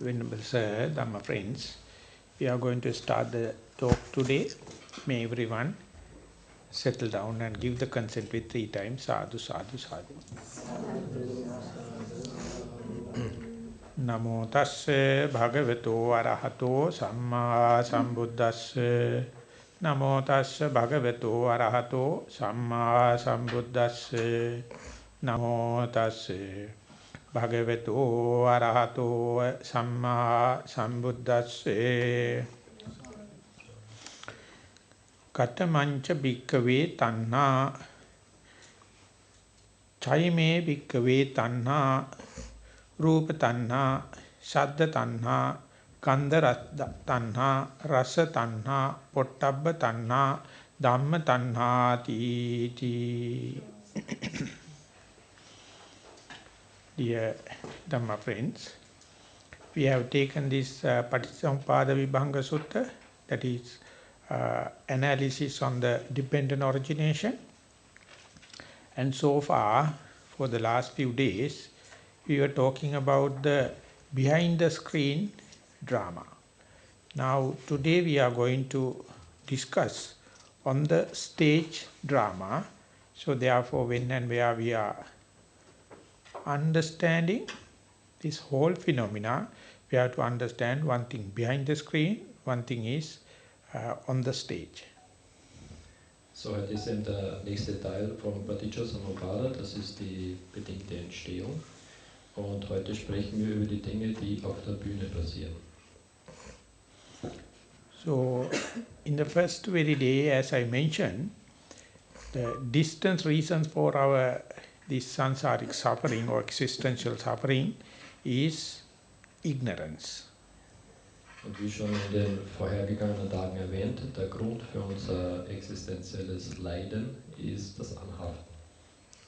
Venerable Sir, Dhamma friends, we are going to start the talk today. May everyone settle down and give the consent with 3 times. Sadhu, sadhu, sadhu. Namo tasse bhagavato arahato samma sambuddhasse. Namo tasse bhagavato arahato samma sambuddhasse. Namo tasse bhagavato arahato samma sambuddhasse. Katamancha bhikkave tanha chaime bhikkave tanha Rupa tanha, Saddha tanha, Gandha tanha, Rasa tanha, Pottabba tanha, Dhamma tanha ti. Dear Dhamma friends, we have taken this Patichcha Vibhanga Sutta, that is analysis on the dependent origination. And so far, for the last few days, we were talking about the behind the screen drama. Now today we are going to discuss on the stage drama. So therefore when and where we are understanding this whole phenomena, we have to understand one thing behind the screen, one thing is on the stage. So, heute ist eben der nächste Teil vom Patichcha Samuppada, das ist die bedingte Entstehung. Und heute sprechen wir über die Dinge, die auf der Bühne passieren. So, in the first very day, as I mentioned, the distant reasons for our this samsaric suffering or existential suffering is ignorance. Und wie schon in den vorhergegangenen Tagen erwähnt, der Grund für unser existenzielles Leiden ist das Anhaften.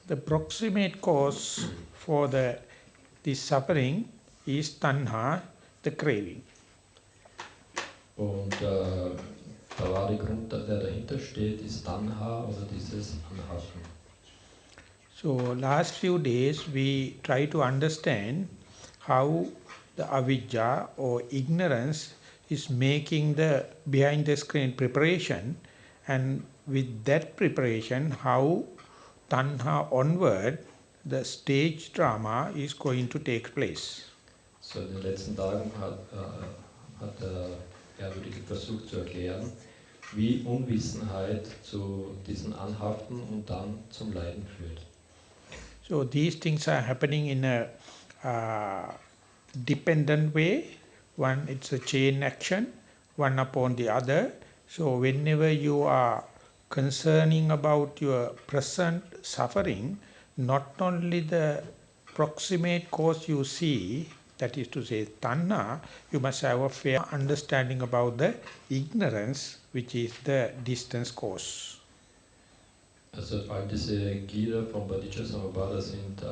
The proximate cause for this suffering is tanha, the craving. Und der wahre Grund, der dahinter steht, ist Tanha oder dieses Anhaften. So last few days we try to understand how the avidya or ignorance is making the behind the screen preparation, and with that preparation how tanha onward the stage drama is going to take place. So in den letzten Tagen hat der Ehrwürdige versucht zu erklären, wie Unwissenheit zu diesem Anhaften und dann zum Leiden führt. So these things are happening in a dependent way. One, it's a chain action, one upon the other. So whenever you are concerning about your present suffering, not only the proximate cause you see, that is to say tanha, you must have a fair understanding about the ignorance, which is the distance cause. Also all diese Glieder vom Patichcha Samuppada sind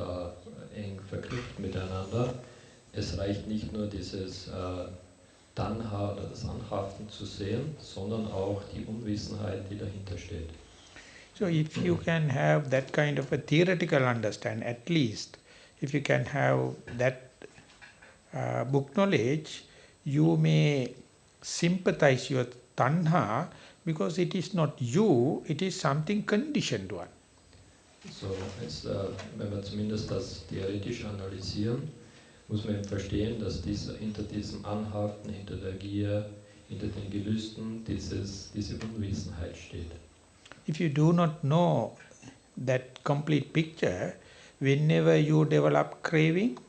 eng verknüpft miteinander. Es reicht nicht nur dieses Tanha oder das Anhaften zu sehen, sondern auch die Unwissenheit, die dahinter steht. So if you can have that kind of a theoretical understanding, at least if you can have that book knowledge, you may sympathize your tanha, because it is not you, it is something conditioned one. So, jetzt, wenn wir zumindest das theoretisch analysieren, muss man eben verstehen, dass hinter diesem Anhaften, hinter der Gier, hinter den Gelüsten diese Unwissenheit steht. If you do not know that complete picture, whenever you develop craving,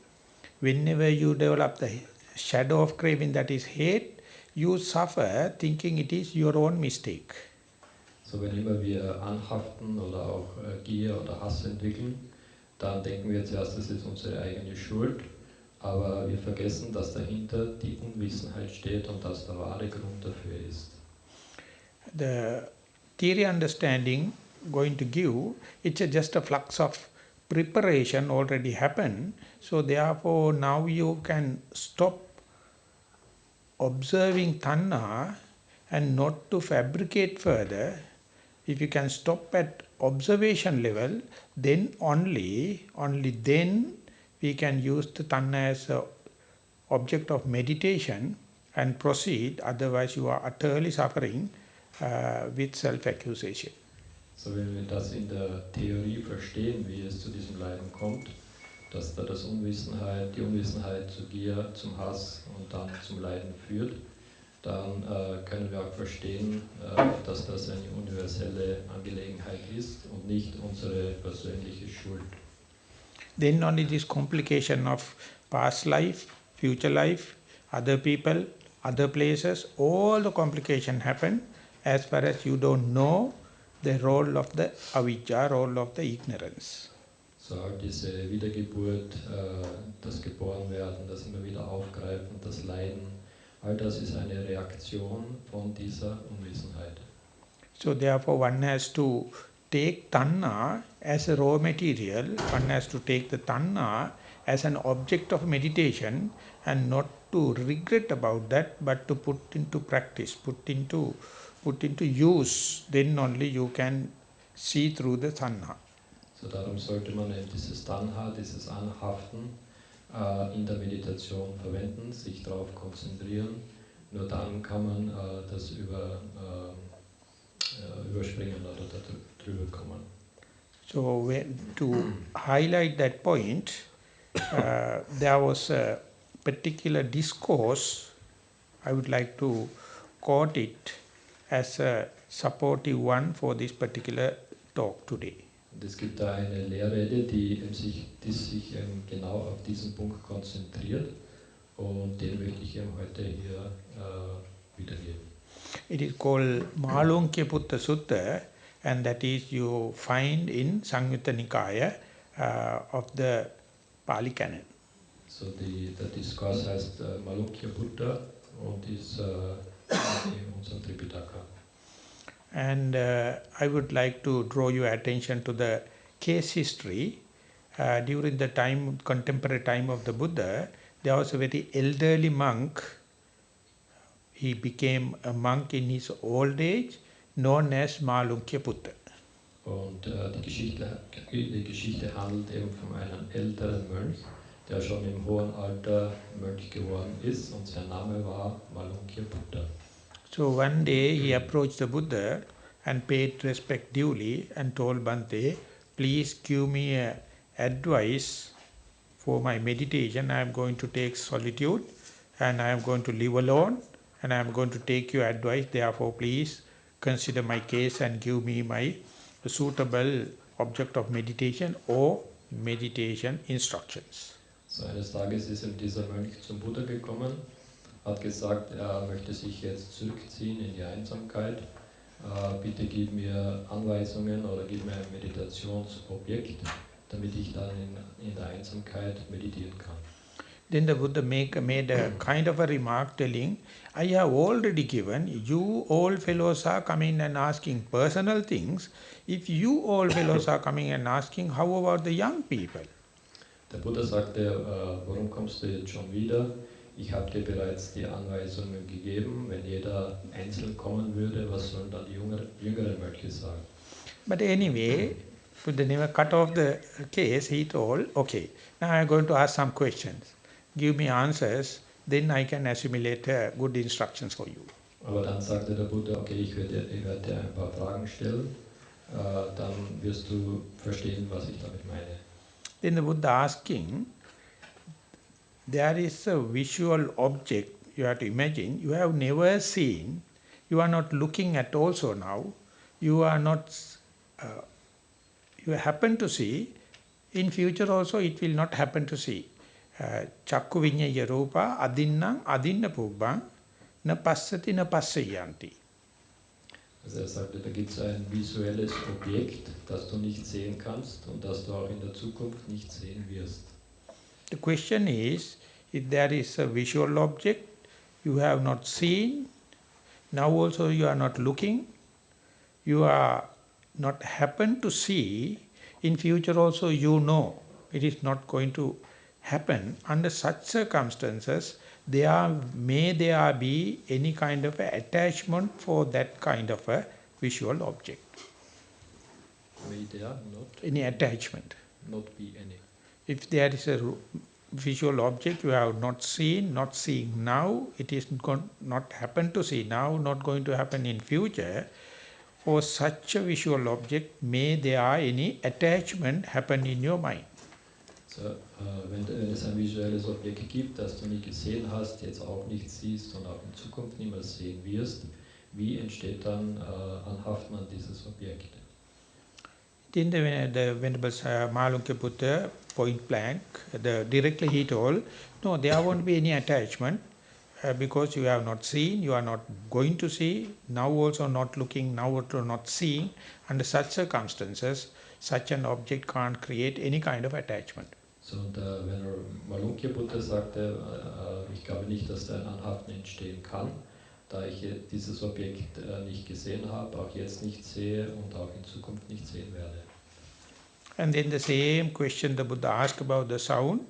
whenever you develop the shadow of craving, that is hate, you suffer thinking it is your own mistake. So, wenn immer wir anhaften oder auch Gier oder Hass entwickeln, dann denken wir zuerst, das ist unsere eigene Schuld, aber wir vergessen, dass dahinter die Unwissenheit steht und dass der wahre Grund dafür ist. The theory understanding going to give, it's just a flux of preparation already happened. So therefore now you can stop observing tanha and not to fabricate further. If you can stop at observation level, then only then we can use the tanha as a object of meditation and proceed, otherwise you are utterly suffering with self-accusation. So wenn wir das in der Theorie verstehen, wie es zu diesem Leiden kommt, dass da die Unwissenheit zur Gier, zum Hass und dann zum Leiden führt, dann können wir auch verstehen, dass das eine universelle Angelegenheit ist und nicht unsere persönliche Schuld. Then only this complication of past life, future life, other people, other places, all the complication happen as far as you don't know the role of the avijja, role of the ignorance. So all diese Wiedergeburt, das Geborenwerden, das immer wieder Aufgreifen, das Leiden, all das ist eine Reaktion von dieser Unwissenheit. So therefore one has to take tanna as a raw material, one has to take the tanna as an object of meditation and not to regret about that, but to put into practice, put into use, then only you can see through the tanha. So darum sollte man eben dieses Tanha, dieses Anhaften in der Meditation verwenden, sich darauf konzentrieren. Nur dann kann man das überspringen oder drüber kommen. So to highlight that point, there was a particular discourse, I would like to quote it as a supportive one for this particular talk today. Und es gibt da eine Lehrrede, die sich genau auf diesen Punkt konzentriert und den möchte ich heute hier wiedergeben. It is called Malunkya Putta Sutta, and that is you find in Samyutta Nikaya of the Pali Canon. So der Diskurs heißt Malukya Buddha und ist in unserem Tripitaka. And I would like to draw your attention to the case history. During the contemporary time of the Buddha, there was a very elderly monk. He became a monk in his old age, known as Malunkya Putta. Und die Geschichte handelt eben von einem älteren Mönch, der schon im hohen Alter Mönch geworden ist, und sein Name war Malukya Buddha. So one day he approached the Buddha and paid respect duly and told Bhante, please give me advice for my meditation. I am going to take solitude and I am going to live alone and I am going to take your advice. Therefore, please consider my case and give me my suitable object of meditation or meditation instructions. So eines Tages ist eben dieser Mönch zum Buddha gekommen, hat gesagt, er möchte sich jetzt zurückziehen in die Einsamkeit. Bitte gib mir Anweisungen oder gib mir ein Meditationsobjekt, damit ich dann in der Einsamkeit meditieren kann. Then the Buddha made a kind of a remark telling, I have already given, you old fellows are coming and asking personal things. If you old fellows are coming and asking, how about the young people? Der Buddha sagte, warum kommst du jetzt schon wieder? Ich habe dir bereits die Anweisungen gegeben. Wenn jeder einzeln kommen würde, was sollen dann die jüngeren Mönche sagen? But anyway, Buddha never cut off the case. He told, okay, now I am going to ask some questions. Give me answers, then I can assimilate good instructions for you. Aber dann sagte der Buddha, okay, ich werde dir ein paar Fragen stellen, dann wirst du verstehen, was ich damit meine. Then the Buddha asking, there is a visual object, you have to imagine, you have never seen, you are not looking at also now, you are not, you happen to see, in future also it will not happen to see. Chakku vinyaya rupa adinnam adinna pubbam na passati na passayanti. Also er sagte, da gibt es ein visuelles Objekt, das du nicht sehen kannst und das du auch in der Zukunft nicht sehen wirst. The question is, if there is a visual object you have not seen, now also you are not looking, you are not happen to see, in future also you know it is not going to happen. Under such circumstances, may there be any kind of attachment for that kind of a visual object. May there not Any attachment. not be any. If there is visual object you have not seen, not seeing now, it is not happen to see now, not going to happen in future. For such a visual object, may there any attachment happen in your mind. So, wenn es ein visuelles Objekt gibt, das du nie gesehen hast, jetzt auch nicht siehst und auch in Zukunft niemals sehen wirst, wie entsteht dann Anhaften an dieses Objekt? Then the Venerable Malunke put the point blank, directly he told, no, there won't be any attachment because you have not seen, you are not going to see, now also not looking, now also not seeing. Under such circumstances, such an object can't create any kind of attachment. So, und wenn Malunkia Buddha sagte, ich glaube nicht, dass da ein Anhaften entstehen kann, da ich dieses Objekt nicht gesehen habe, auch jetzt nicht sehe und auch in Zukunft nicht sehen werde. And then the same question the Buddha asked about the sound.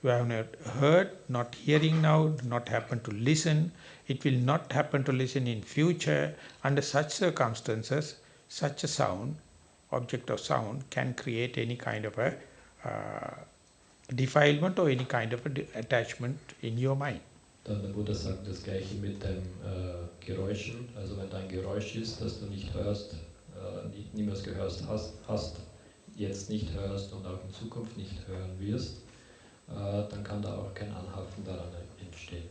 You have not heard, not hearing now, not happen to listen. It will not happen to listen in future. Under such circumstances, such a sound, object of sound, can create any kind of a defilement or any kind of attachment in your mind. Dann der Buddha sagt das gleiche mit den Geräuschen. Also wenn da ein Geräusch ist, das du nicht hörst, niemals gehört hast, jetzt nicht hörst und auch in Zukunft nicht hören wirst, dann kann da auch kein Anhaften daran entstehen.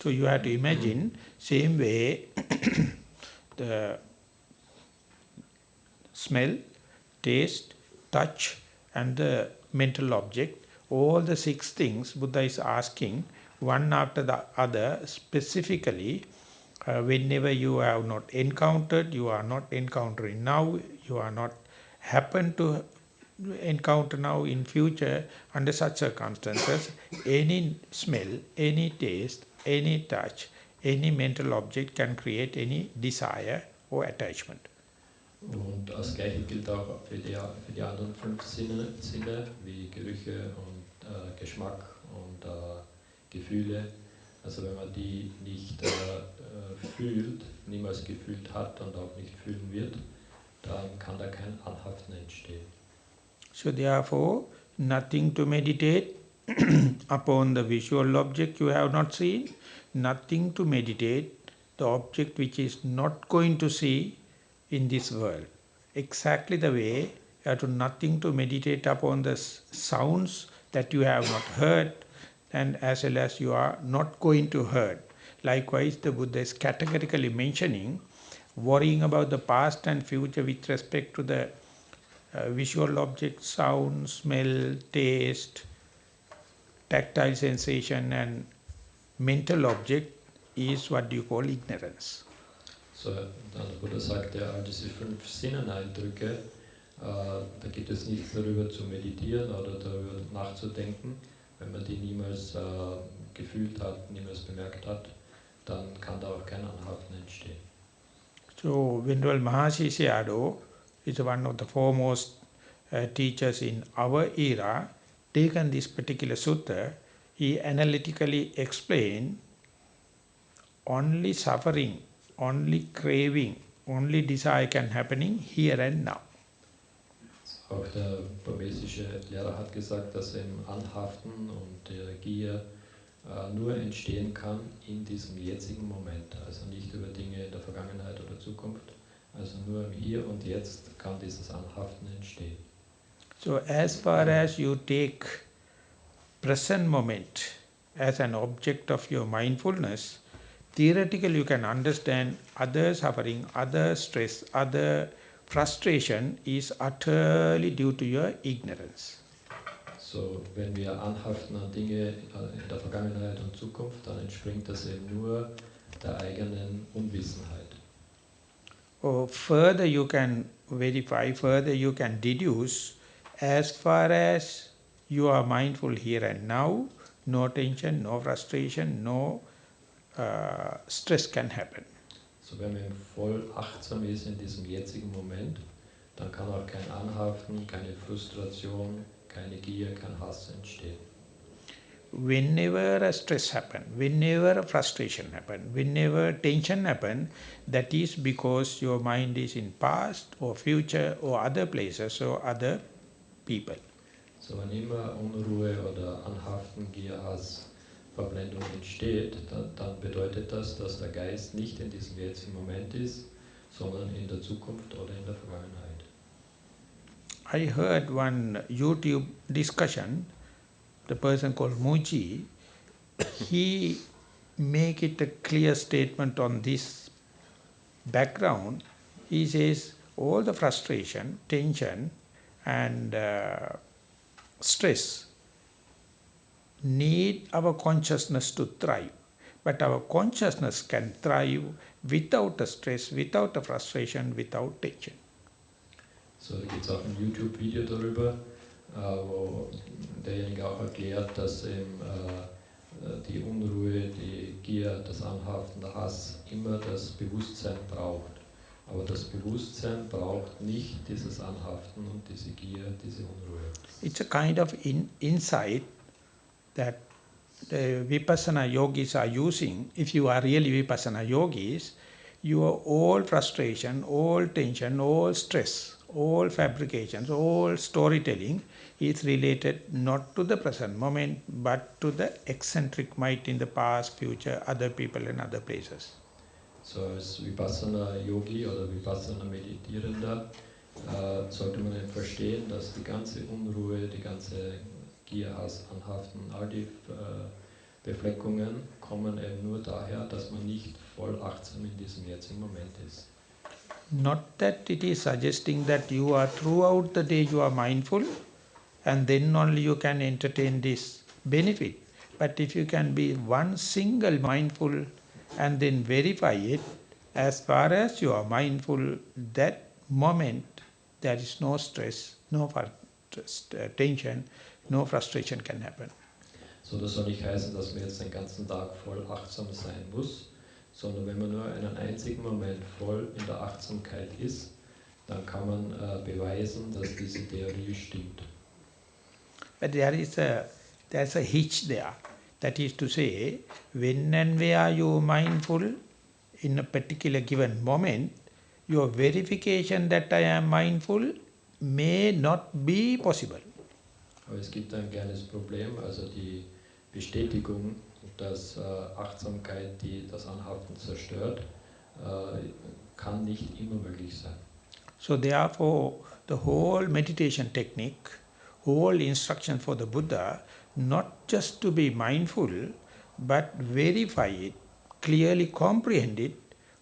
So you have to imagine, same way, the smell, taste, touch and the mental object, all the 6 things Buddha is asking one after the other specifically. Whenever you have not encountered, you are not encountering now, you are not happen to encounter now in future. Under such circumstances, any smell, any taste, any touch, any mental object can create any desire or attachment. Und das Gleiche gilt auch für die anderen 5 Sinne wie Gerüche und Geschmack und Gefühle. Also wenn man die nicht fühlt, niemals gefühlt hat und auch nicht fühlen wird, dann kann da kein Anhaften entstehen. So therefore, nothing to meditate upon the visual object you have not seen, nothing to meditate the object which is not going to see in this world. Exactly the way you have to nothing to meditate upon the sounds that you have not heard and as well as you are not going to heard. Likewise, the Buddha is categorically mentioning worrying about the past and future with respect to the visual objects, sound, smell, taste, tactile sensation and mental object is what you call ignorance. So, dann der Buddha sagt ja, all diese 5 Sinneneindrücke, da geht es nichts darüber zu meditieren oder darüber nachzudenken. Wenn man die niemals gefühlt hat, niemals bemerkt hat, dann kann da auch kein Anhaften entstehen. So, Venerable Mahasi Sayadaw is one of the foremost teachers in our era. Taken this particular sutta, he analytically explained only suffering, only craving, only desire can happening here and now. Auch der burmesische Lehrer hat gesagt, dass im Anhaften und der Gier nur entstehen kann in diesem jetzigen Moment, also nicht über Dinge in der Vergangenheit oder Zukunft, also nur im Hier und Jetzt kann dieses Anhaften entstehen. So as far as you take present moment as an object of your mindfulness, theoretically you can understand other suffering, other stress, other frustration is utterly due to your ignorance. So, wenn wir anhaften an Dinge in der Vergangenheit und Zukunft, dann entspringt das eben nur der eigenen Unwissenheit. Oh, further you can verify, further you can deduce, as far as you are mindful here and now, no tension, no frustration, no stress can happen. So, wenn man voll achtsam ist in diesem jetzigen Moment, dann kann auch kein Anhaften, keine Frustration, keine Gier, kein Hass entstehen. Whenever a stress happen, whenever a frustration happen, whenever tension happen, that is because your mind is in past or future or other places or other people. So wann immer Unruhe oder Anhaften, Gier, Hass, Verblendung entsteht, dann bedeutet das, dass der Geist nicht in diesem jetzigen Moment ist, sondern in der Zukunft oder in der Vergangenheit. I heard one YouTube discussion, the person called Muji, he make it a clear statement on this background. He says all the frustration, tension and stress need our consciousness to thrive. But our consciousness can thrive without a stress, without a frustration, without tension. So, da gibt es auch ein YouTube-Video darüber, wo derjenige auch erklärt, dass eben die Unruhe, die Gier, das Anhaften, der Hass immer das Bewusstsein braucht. Aber das Bewusstsein braucht nicht dieses Anhaften und diese Gier, diese Unruhe. It's a kind of insight that the Vipassana yogis are using. If you are really Vipassana yogis, your all frustration, all tension, all stress, all fabrications, all storytelling is related not to the present moment but to the eccentric might in the past, future, other people and other places. So als Vipassana-Yogi oder Vipassana-Meditierender sollte man eben verstehen, dass die ganze Unruhe, die ganze Gier, Hass, Anhaften, all die Befleckungen kommen eben nur daher, dass man nicht voll achtsam in diesem jetzigen Moment ist. Not that it is suggesting that you are throughout the day you are mindful and then only you can entertain this benefit. But if you can be one single mindful and then verify it, as far as you are mindful, that moment there is no stress, no tension, no frustration can happen. So, das soll nicht heißen, dass man jetzt den ganzen Tag voll achtsam sein muss, sondern wenn man nur einen einzigen Moment voll in der Achtsamkeit ist, dann kann man beweisen, dass diese Theorie stimmt. But there's a hitch there. That is to say, when and where you are mindful in a particular given moment, your verification that I am mindful may not be possible. Aber es gibt ein kleines Problem, also die Bestätigung, dass Achtsamkeit das Anhaften zerstört, kann nicht immer möglich sein. So therefore, the whole meditation technique, whole instruction for the Buddha, not just to be mindful, but verify it, clearly comprehend it.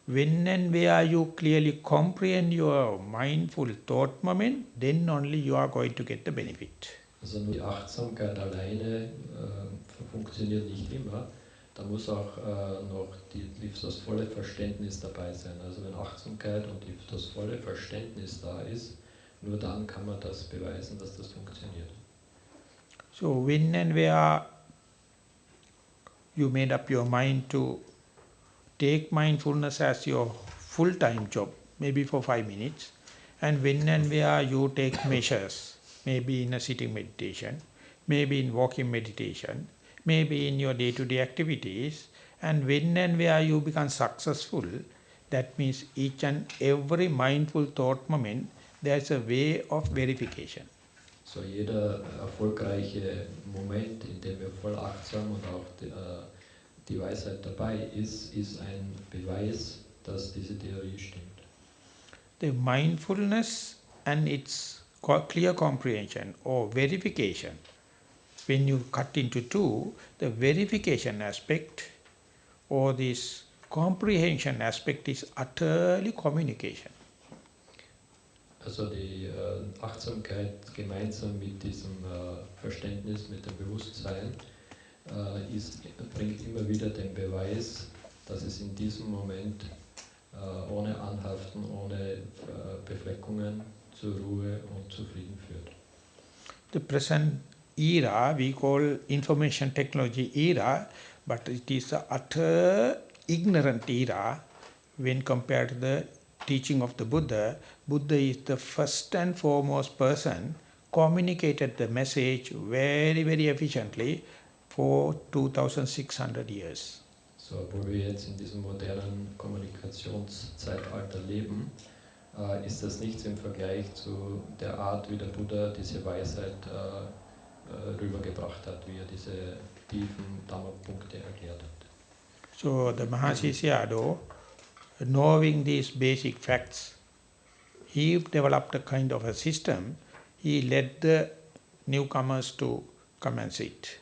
When and where you clearly comprehend your mindful thought moment, then only you are going to get the benefit. Also nur die Achtsamkeit alleine funktioniert nicht immer. Da muss auch noch das volle Verständnis dabei sein. Also wenn Achtsamkeit und das volle Verständnis da ist, nur dann kann man das beweisen, dass das funktioniert. So when and where you made up your mind to take mindfulness as your full-time job, maybe for 5 minutes, and when and where you take measures, maybe in a sitting meditation, maybe in walking meditation, maybe in your day-to-day activities, and when and where you become successful, that means each and every mindful thought moment, there's a way of verification. So jeder erfolgreiche Moment, in dem wir voll achtsam und auch die Weisheit dabei ist ein Beweis, dass diese Theorie stimmt. The mindfulness and its clear comprehension or verification, when you cut into two, the verification aspect or this comprehension aspect is utterly communication. Also die Achtsamkeit gemeinsam mit diesem Verständnis, mit dem Bewusstsein, bringt immer wieder den Beweis, dass es in diesem Moment ohne Anhaften, ohne Befleckungen zur Ruhe und zu Frieden führt. The present era we call information technology era, but it is a utter ignorant era when compared to the teaching of the Buddha. Buddha is the first and foremost person communicated the message very, very efficiently for 2600 years. So, obwohl wir jetzt in diesem modernen Kommunikationszeitalter leben, ist das nichts im Vergleich zu der Art, wie der Buddha diese Weisheit rübergebracht hat, wie diese tiefen Dhamma-Punkte erklärt hat. So the Mahasi Sayadaw, knowing these basic facts, he developed a kind of a system. He led the newcomers to come and sit,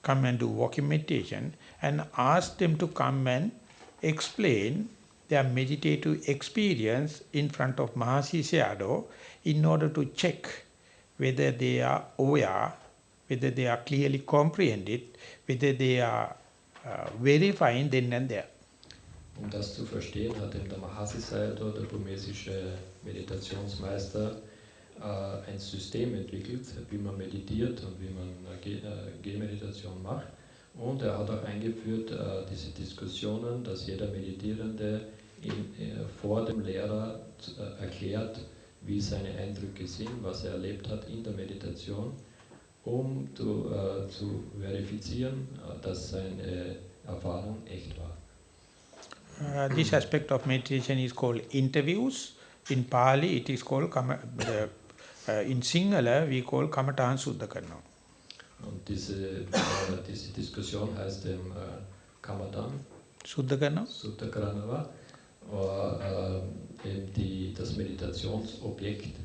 come and do walking meditation, and asked them to come and explain their meditative experience in front of Mahasi Sayadaw in order to check whether they are aware, whether they are clearly comprehended, whether they are verifying then and there. Um das zu verstehen, hat ihm der Mahasi Sayadaw, der burmesische Meditationsmeister, ein System entwickelt, wie man meditiert und wie man Gehmeditation macht. Und er hat auch eingeführt diese Diskussionen, dass jeder Meditierende vor dem Lehrer erklärt, wie seine Eindrücke sind, was er erlebt hat in der Meditation, um zu verifizieren, dass seine Erfahrung echt war. This aspect of meditation is called interviews. In Pali, it is called, in Sinhala, we call Kamatahan Suddha Karna. Und diese Diskussion heißt dem Kamadan Suddha Karna. Sutta Karna, eben das Meditationsobjekt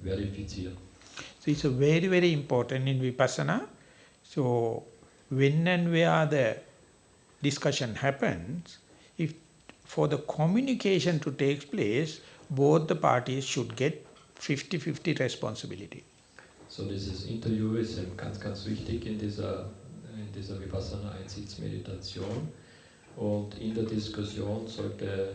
verifizieren. So it's a very, very important in Vipassana. So when and where the discussion happens, if for the communication to take place, both the parties should get 50-50 responsibility. So dieses Interview ist eben ganz, ganz wichtig in dieser Vipassana-Einsitzmeditation. Und in der Diskussion sollte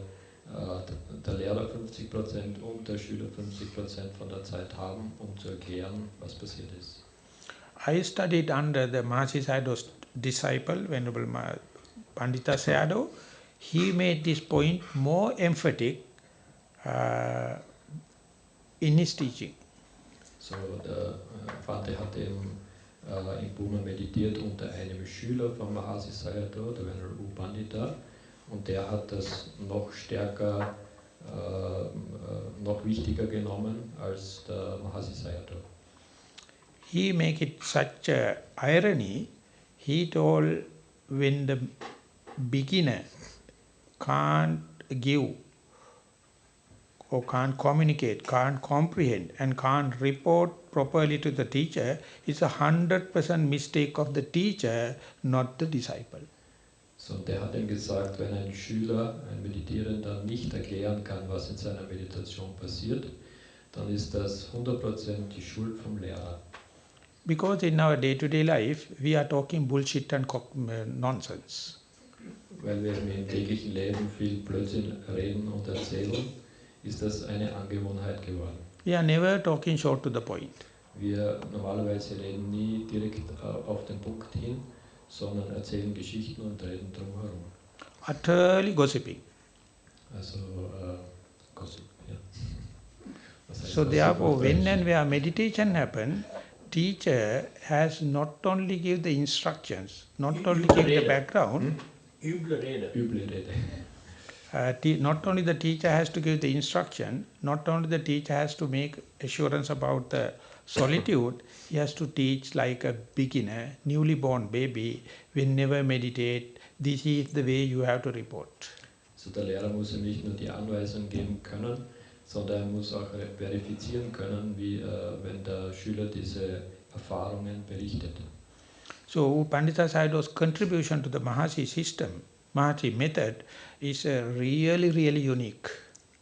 der Lehrer 50% und der Schüler 50% von der Zeit haben, um zu erklären, was passiert ist. I studied under the Mahasi Sayadaw's disciple, Venerable Pandita Sayadaw. He made this point more emphatic in his teaching. So, der Bhante hat eben in Burma meditiert unter einem Schüler von Mahasi Sayadaw, der Venerable Pandita, und der hat das noch stärker, noch wichtiger genommen als der Mahasi Sayadaw. He make it such a irony. He told when the beginner can't give or can't communicate, can't comprehend and can't report properly to the teacher, it's 100% mistake of the teacher, not the disciple. So, der hat ihm gesagt, wenn ein Schüler, ein Meditierender nicht erklären kann, was in seiner Meditation passiert, dann ist das 100% die Schuld vom Lehrer. Because in our day-to-day life, we are talking bullshit and nonsense. Weil wir im täglichen Leben viel Blödsinn reden und erzählen, ist das eine Angewohnheit geworden. We are never talking short to the point. Wir normalerweise reden nie direkt auf den Punkt hin, sondern erzählen Geschichten und reden drumherum. Utterly gossiping. Also Gossip, ja. So therefore, when and where meditation happens, teacher has not only give the instructions, not only give the background. Üble Rede. Not only the teacher has to give the instruction, not only the teacher has to make assurance about the solitude, he has to teach like a beginner, newly born baby, will never meditate, this is the way you have to report. So der Lehrer muss ihm nicht nur die Anweisung geben können, sondern er muss auch verifizieren können, wie wenn der Schüler diese Erfahrungen berichtet. So Pandita Sayadaw's contribution to the Mahasi system, Mahasi method, is really, really unique.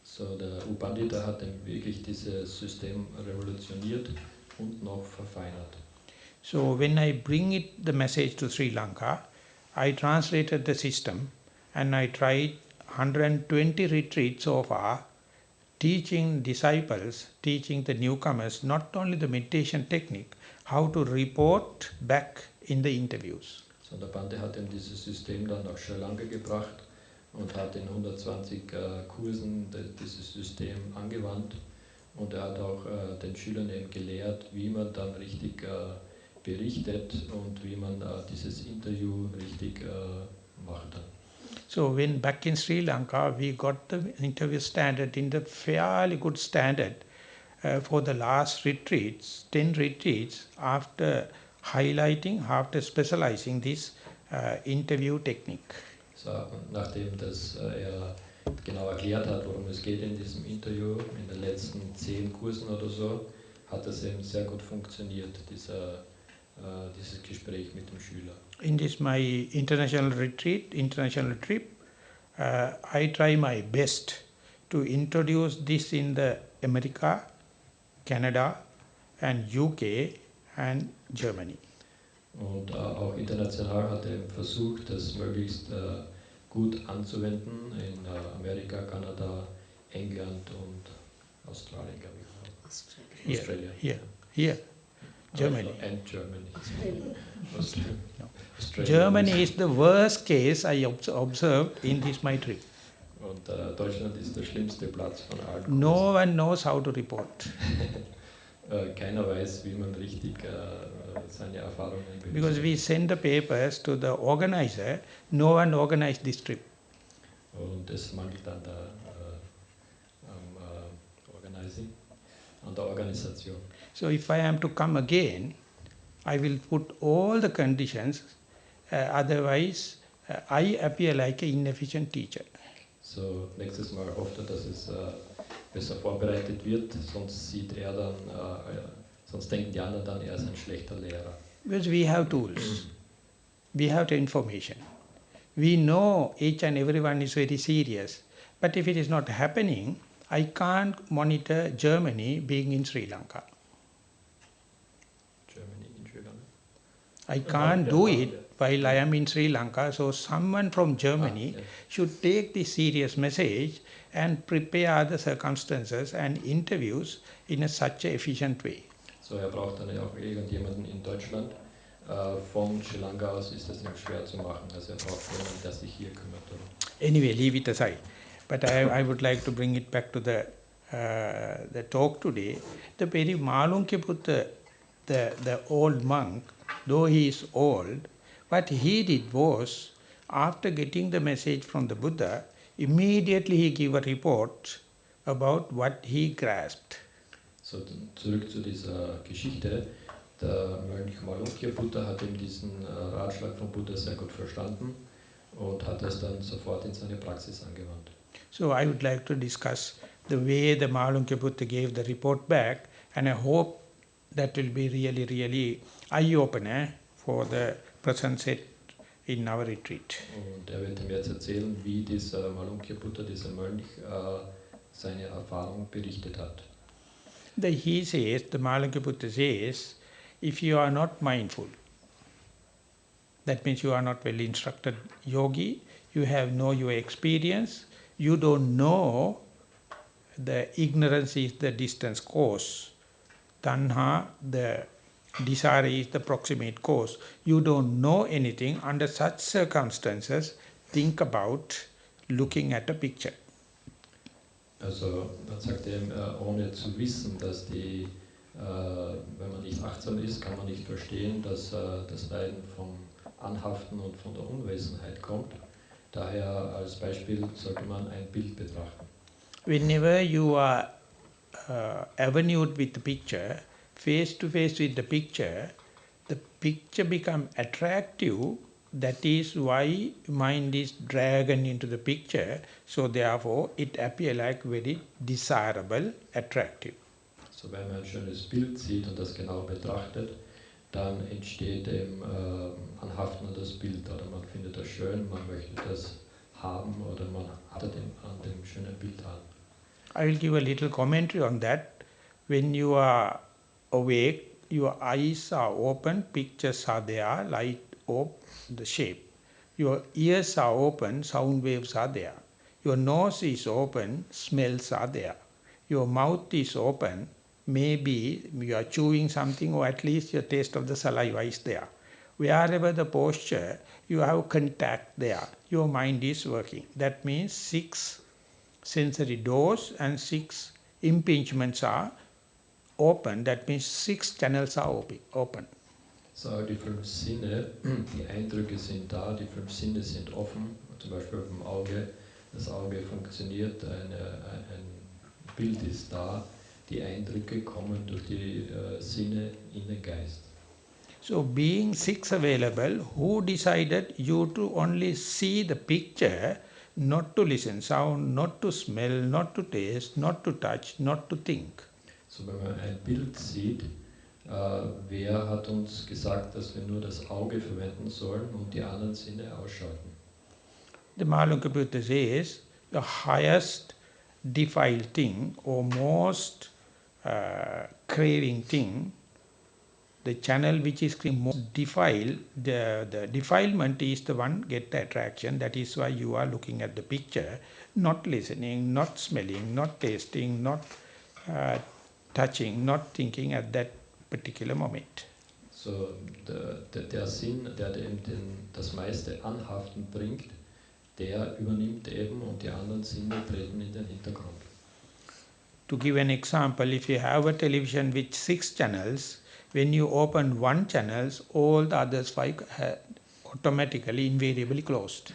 So der Upandita hat wirklich dieses System revolutioniert und noch verfeinert. So when I bring it the message to Sri Lanka, I translated the system and I tried 120 retreats so far, teaching disciples, teaching the newcomers not only the meditation technique, how to report back in the interviews. So der Bhante hat ihm dieses System dann nach Sri Lanka gebracht und hat in 120 Kursen dieses System angewandt und er hat auch den Schülern eben gelehrt, wie man dann richtig berichtet und wie man dieses Interview richtig macht dann. So when back in Sri Lanka, we got the interview standard in the fairly good standard for the last retreats, 10 retreats. After highlighting after specializing this interview technique. So, nachdem er genau erklärt hat, worum es geht in diesem Interview, in den letzten 10 Kursen oder so, hat das eben sehr gut funktioniert, dieses Gespräch mit dem Schüler. In this my international trip, I try my best to introduce this in the America, Canada and UK and Germany. Und auch international hat er eben versucht, das möglichst gut anzuwenden in Amerika, Kanada, England und Australien, glaube ich auch. Australia. Here. Germany. And Germany. Australia. Germany is the worst case I observed in this my trip. Und Deutschland ist der schlimmste Platz von allen. No one knows how to report. Keiner weiß, wie man richtig seine Erfahrungen berichtet. Because we send the papers to the organizer, no one organized this trip. Und es mangelt an der Organisation. So if I am to come again, I will put all the conditions, otherwise I appear like an inefficient teacher. So nächstes Mal hofft er, dass es besser vorbereitet wird, sonst sonst denken die anderen dann, er ist ein schlechter Lehrer. Because we have tools, we have the information. We know each and everyone is very serious. But if it is not happening, I can't monitor Germany being in Sri Lanka. Germany in Sri Lanka? I can't do it while I am in Sri Lanka. So someone from Germany should take this serious message and prepare the circumstances and interviews in such an efficient way. So braucht dann auch irgendjemanden in Deutschland. Von Sri Lanka aus ist das ihm schwer zu machen. Also braucht jemanden, der sich hier kümmert. Anyway, leave it aside. But I would like to bring it back to the talk today. The very Malunkyaputta, the old monk, though he is old, what he did was, after getting the message from the Buddha, immediately he gave a report about what he grasped. So, zurück zu dieser Geschichte. Der Mönch Malunkyaputta hat eben diesen Ratschlag vom Buddha sehr gut verstanden und hat es dann sofort in seine Praxis angewandt. So I would like to discuss the way the Malunkyaputta gave the report back, and I hope that will be really, really eye-opener for the present set in our retreat. Und wird ihm jetzt erzählen, wie dieser Malunkyaputta, dieser Mönch, seine Erfahrung berichtet hat. He says, the Malunkyaputta says, if you are not mindful, that means you are not well instructed yogi, you have no your experience, you don't know the ignorance is the distance cause, tanha, the desire is the proximate cause. You don't know anything. Under such circumstances, think about looking at a picture. Also man sagt eben, ohne zu wissen, dass wenn man nicht achtsam ist, kann man nicht verstehen, dass das Leiden vom Anhaften und von der Unwissenheit kommt. Daher als Beispiel sollte man ein Bild betrachten. Whenever you are avenued with the picture, face to face with the picture become attractive. That is why mind is dragged into the picture. So therefore it appear like very desirable, attractive. So wenn man ein schönes Bild sieht und das genau betrachtet, dann entsteht dem Anhaften an das Bild, oder man findet das schön, man möchte das haben oder man hat an dem schönen Bild an. I will give a little commentary on that. When you are awake, your eyes are open, pictures are there, light up, the shape. Your ears are open, sound waves are there. Your nose is open, smells are there. Your mouth is open, maybe you are chewing something or at least your taste of the saliva is there. Wherever the posture, you have contact there. Your mind is working. That means 6 sensory doors and 6 impingements are open. That means 6 channels are open. So, die 5 Sinne, die Eindrücke sind da, die 5 Sinne sind offen, zum Beispiel auf dem Auge. Das Auge funktioniert, ein Bild ist da, die Eindrücke kommen durch die Sinne in den Geist. So being six available, who decided you to only see the picture, not to listen sound, not to smell, not to taste, not to touch, not to think? So wenn man ein Bild sieht, wer hat uns gesagt, dass wir nur das Auge verwenden sollen und die anderen Sinne ausschalten? The Mahalunga says the highest defiled thing or most craving thing, the channel which is most defiled, the defilement is the one get the attraction. That is why you are looking at the picture, not listening, not smelling, not tasting, not uh, touching, not thinking at that particular moment. So der Sinn, der eben das meiste Anhaften bringt, der übernimmt eben und die anderen Sinne treten in den Hintergrund. To give an example, if you have a television with 6 channels, when you open one channel, all the others 5 automatically, invariably closed.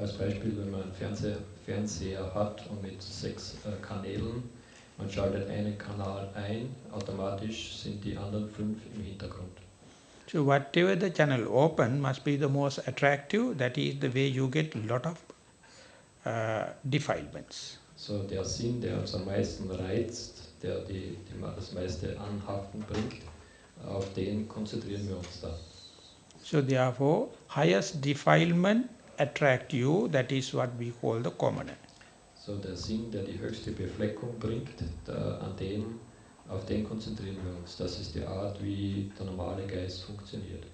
Als Beispiel, wenn man einen Fernseher hat und mit 6 Kanälen, man schaltet einen Kanal ein, automatisch sind die anderen 5 im Hintergrund. So whatever the channel open must be the most attractive. That is the way you get lot of defilements. So der Sinn, der uns am meisten reizt, der das meiste Anhaften bringt, auf den konzentrieren wir uns dann. So therefore, highest defilement attract you. That is what we call the commoner. So der Sinn, der die höchste Befleckung bringt, auf den konzentrieren wir uns. Das ist die Art, wie der normale Geist funktioniert.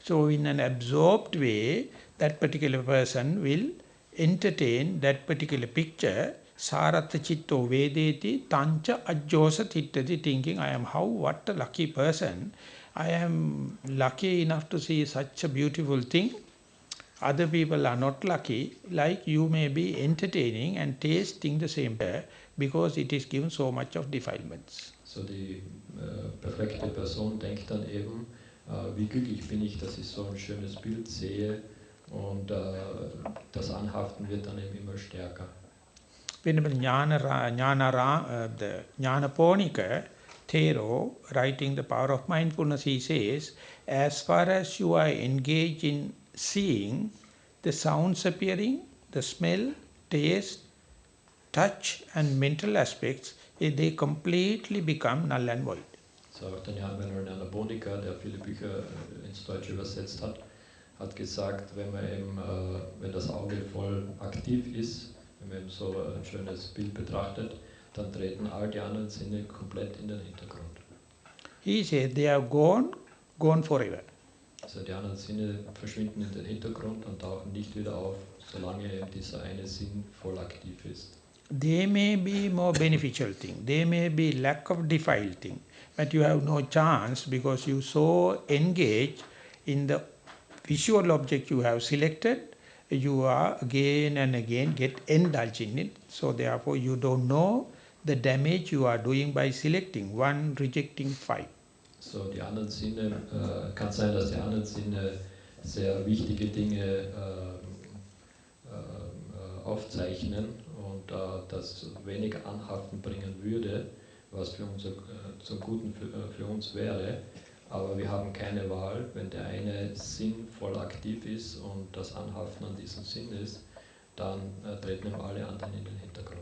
So in an absorbed way, that particular person will entertain that particular picture. Saratta chitto vedeti tancha ajjosa tittati, thinking I am what a lucky person. I am lucky enough to see such a beautiful thing. Other people are not lucky, like you may be entertaining and tasting the same because it is given so much of defilements. So die perfekte Person denkt dann eben, wie glücklich bin ich, dass ich so ein schönes Bild sehe und das Anhaften wird dann eben immer stärker. Venerable the Jnanaponika, Thero, writing The Power of Mindfulness, he says, as far as you are engaged in seeing the sounds appearing, the smell, taste, touch and mental aspects, they completely become null and void. So auch der Venerable Bonica, der viele Bücher ins Deutsche übersetzt hat, hat gesagt, wenn das Auge voll aktiv ist, wenn man eben so ein schönes Bild betrachtet, dann treten all die anderen Sinne komplett in den Hintergrund. He said they are gone forever. Also die anderen Sinne verschwinden in den Hintergrund und tauchen nicht wieder auf, solange eben dieser eine Sinn voll aktiv ist. They may be more beneficial thing, they may be lack of defiled thing, but you have no chance because you so engage in the visual object you have selected, you are again and again get indulged in it. So therefore you don't know the damage you are doing by selecting one, rejecting 5. So die anderen Sinne, kann sein, dass die anderen Sinne sehr wichtige Dinge aufzeichnen und das wenig Anhaften bringen würde, was für zum Guten für uns wäre. Aber wir haben keine Wahl, wenn der eine Sinn voll aktiv ist und das Anhaften an diesem Sinn ist, dann treten eben alle anderen in den Hintergrund.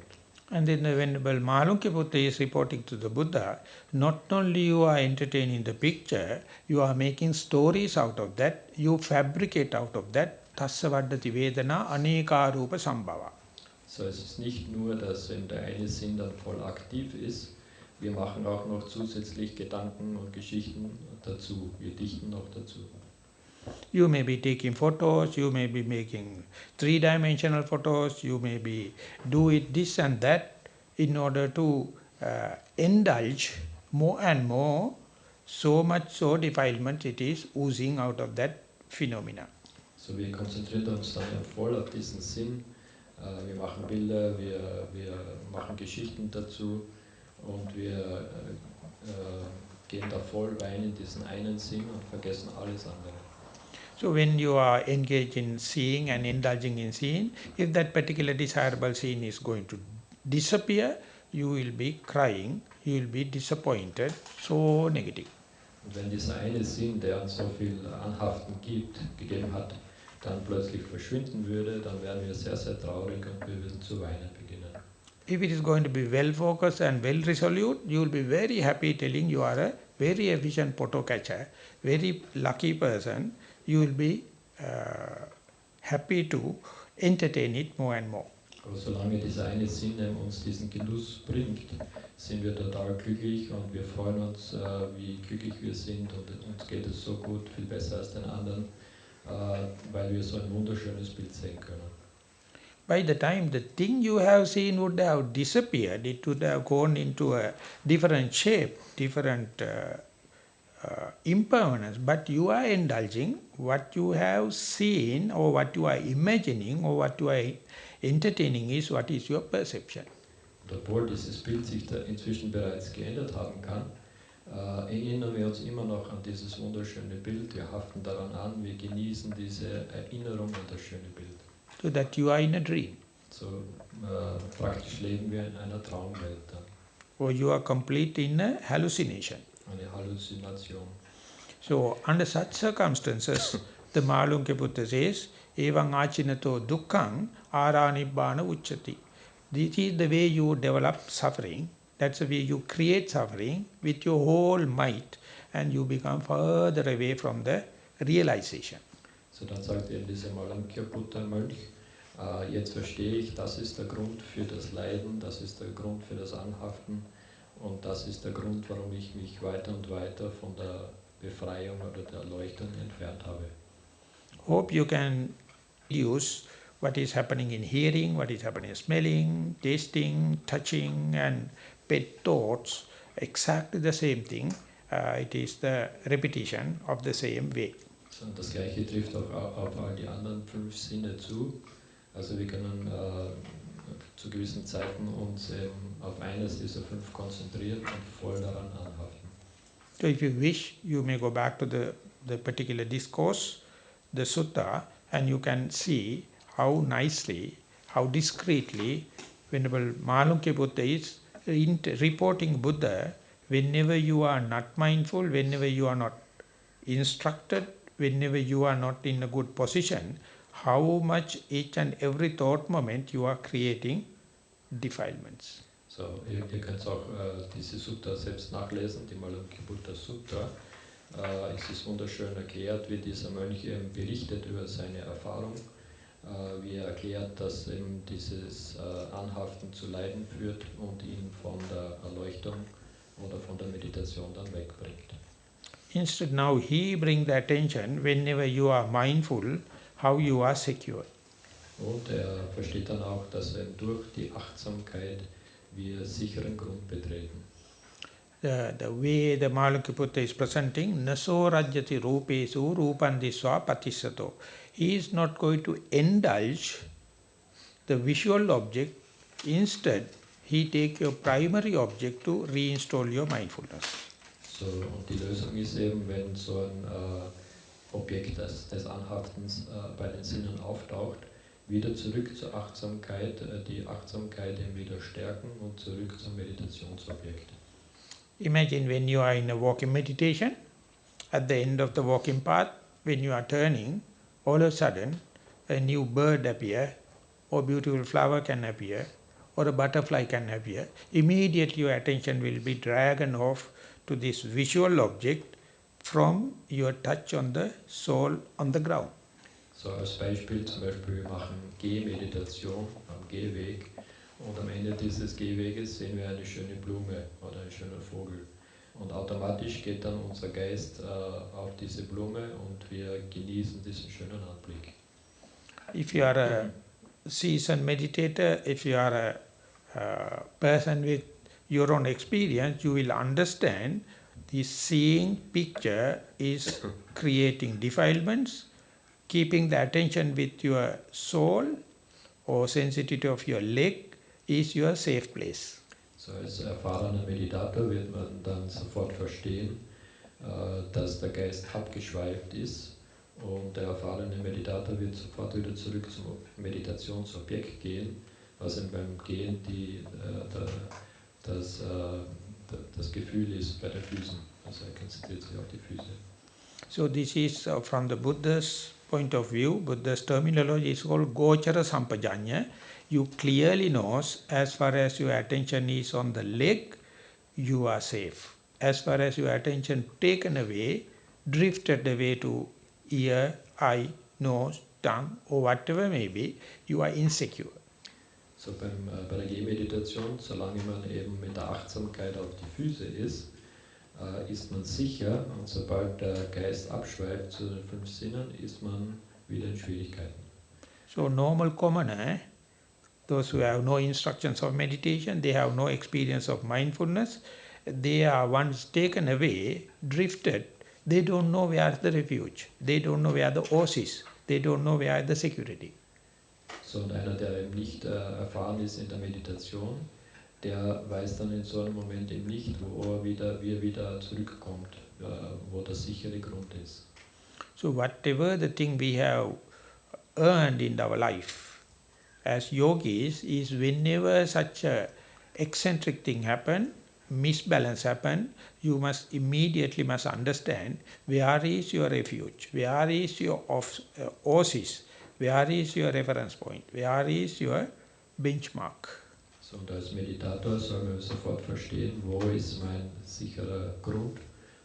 And then the Venerable Mahalunkyaputta is reporting to the Buddha, not only you are entertaining the picture, you are making stories out of that, you fabricate out of that, tassa vaddati vedana aneka rupa sambhava. So es ist nicht nur, dass eben der eine Sinn dann voll aktiv ist, wir machen auch noch zusätzlich Gedanken und Geschichten dazu, wir dichten noch dazu. You may be taking photos, you may be making 3-dimensional photos, you may be do it this and that in order to indulge more and more, so much so defilement it is oozing out of that phenomena. So wir konzentrieren uns dann voll auf diesen Sinn, wir machen Bilder, wir machen Geschichten dazu und wir gehen da voll rein in diesen einen Sinn und vergessen alles andere. So when you are engaged in seeing and indulging in seeing, if that particular desirable scene is going to disappear, you will be crying, you will be disappointed, so negative. Und wenn dieser eine Sinn, der uns so viel Anhaften gegeben hat, dann plötzlich verschwinden würde, dann wären wir sehr, sehr traurig und wir würden zu weinen beginnen. If it is going to be well focused and well resolute, you will be very happy telling you are a very efficient photo catcher, very lucky person. You will be happy to entertain it more and more. Aber solange dieser eine Sinn uns diesen Genuss bringt, sind wir total glücklich und wir freuen uns, wie glücklich wir sind und uns geht es so gut, viel besser als den anderen, weil wir so ein wunderschönes Bild sehen können. By the time the thing you have seen would have disappeared, it would have gone into a different shape, different impermanence. But you are indulging what you have seen or what you are imagining or what you are entertaining is what is your perception. Und obwohl dieses Bild sich da inzwischen bereits geändert haben kann, erinnern wir uns immer noch an dieses wunderschöne Bild, wir haften daran an, wir genießen diese Erinnerung an das schöne Bild. So that you are in a dream. So praktisch leben wir in einer Traumwelt dann. Or you are complete in a hallucination. Eine Halluzination. So under such circumstances, the Malunke Buddha says, Evang achinato dukkhang aranibbana uchati. This is the way you develop suffering. That's the way you create suffering with your whole might and you become further away from the realization. So dann sagt eben dieser Malamkya Buddha Mönch, jetzt verstehe ich, das ist der Grund für das Leiden, das ist der Grund für das Anhaften und das ist der Grund, warum ich mich weiter und weiter von der Befreiung oder der Erleuchtung entfernt habe. Hope you can use what is happening in hearing, what is happening in smelling, tasting, touching and pet thoughts, exactly the same thing. It is the repetition of the same way. Und das Gleiche trifft auch auf all die anderen 5 Sinne zu. Also wir können zu gewissen Zeiten uns eben auf eines dieser 5 konzentrieren und voll daran anhaften. So if you wish, you may go back to the particular discourse, the sutta, and you can see how nicely, how discreetly, Venerable Malunke Buddha is reporting Buddha, whenever you are not mindful, whenever you are not instructed, whenever you are not in a good position, how much each and every thought moment you are creating defilements. So, ihr könnt auch diese Sutta selbst nachlesen, die Malamkya Buddha Sutta. Es ist wunderschön erklärt, wie dieser Mönch eben berichtet über seine Erfahrung, wie er erklärt, dass eben dieses Anhaften zu Leiden führt und ihn von der Erleuchtung oder von der Meditation dann wegbringt. Instead, now he brings the attention whenever you are mindful, how you are secure. Und er versteht dann auch, dass eben durch die Achtsamkeit wir sicheren Grund betreten. The way the Malakiputta is presenting, naso rajyati rupesu rupandiswa patisato. He is not going to indulge the visual object. Instead, he take your primary object to reinstall your mindfulness. So, und die Lösung ist eben, wenn so ein Objekt des Anhaftens bei den Sinnen auftaucht, wieder zurück zur Achtsamkeit, die Achtsamkeit eben wieder stärken und zurück zum Meditationsobjekt. Imagine when you are in a walking meditation, at the end of the walking path, when you are turning, all of a sudden a new bird appear, or beautiful flower can appear, or a butterfly can appear. Immediately your attention will be dragged off to this visual object from your touch on the soul on the ground. So als Beispiel, zum Beispiel wir machen Gehmeditation am Gehweg und am Ende dieses Gehweges sehen wir eine schöne Blume oder einen schönen Vogel. Und automatisch geht dann unser Geist auf diese Blume und wir genießen diesen schönen Anblick. If you are a seasoned meditator, if you are a person with your own experience, you will understand the seeing picture is creating defilements. Keeping the attention with your soul or sensitivity of your leg is your safe place. So als erfahrener Meditator wird man dann sofort verstehen, dass der Geist abgeschweift ist und der erfahrene Meditator wird sofort wieder zurück zum Meditationsobjekt gehen, was ihm beim Gehen das Gefühl ist bei den Füßen. Also er konzentriert sich auf die Füße. So this is from the Buddha's point of view, Buddha's terminology is called Gochara Sampajanya. You clearly knows as far as your attention is on the leg, you are safe. As far as your attention taken away, drifted away to ear, eye, nose, tongue or whatever may be, you are insecure. So bei der Gehmeditation, solange man eben mit der Achtsamkeit auf die Füße ist man sicher, und sobald der Geist abschweift zu den 5 Sinnen, ist man wieder in Schwierigkeiten. So normal commoner, those who have no instructions of meditation, they have no experience of mindfulness, they are once taken away, drifted, they don't know where is the refuge, they don't know where the oasis, they don't know where is the security. So, und einer, der eben nicht erfahren ist in der Meditation, der weiß dann in so einem Moment eben nicht, wie er wieder zurückkommt, wo der sichere Grund ist. So whatever the thing we have earned in our life as yogis is whenever such a eccentric thing happen, misbalance happen, you must immediately must understand where is your refuge, where is your oasis, where is your reference point, where is your benchmark. So, und als Meditator soll man sofort verstehen, wo ist mein sicherer Grund,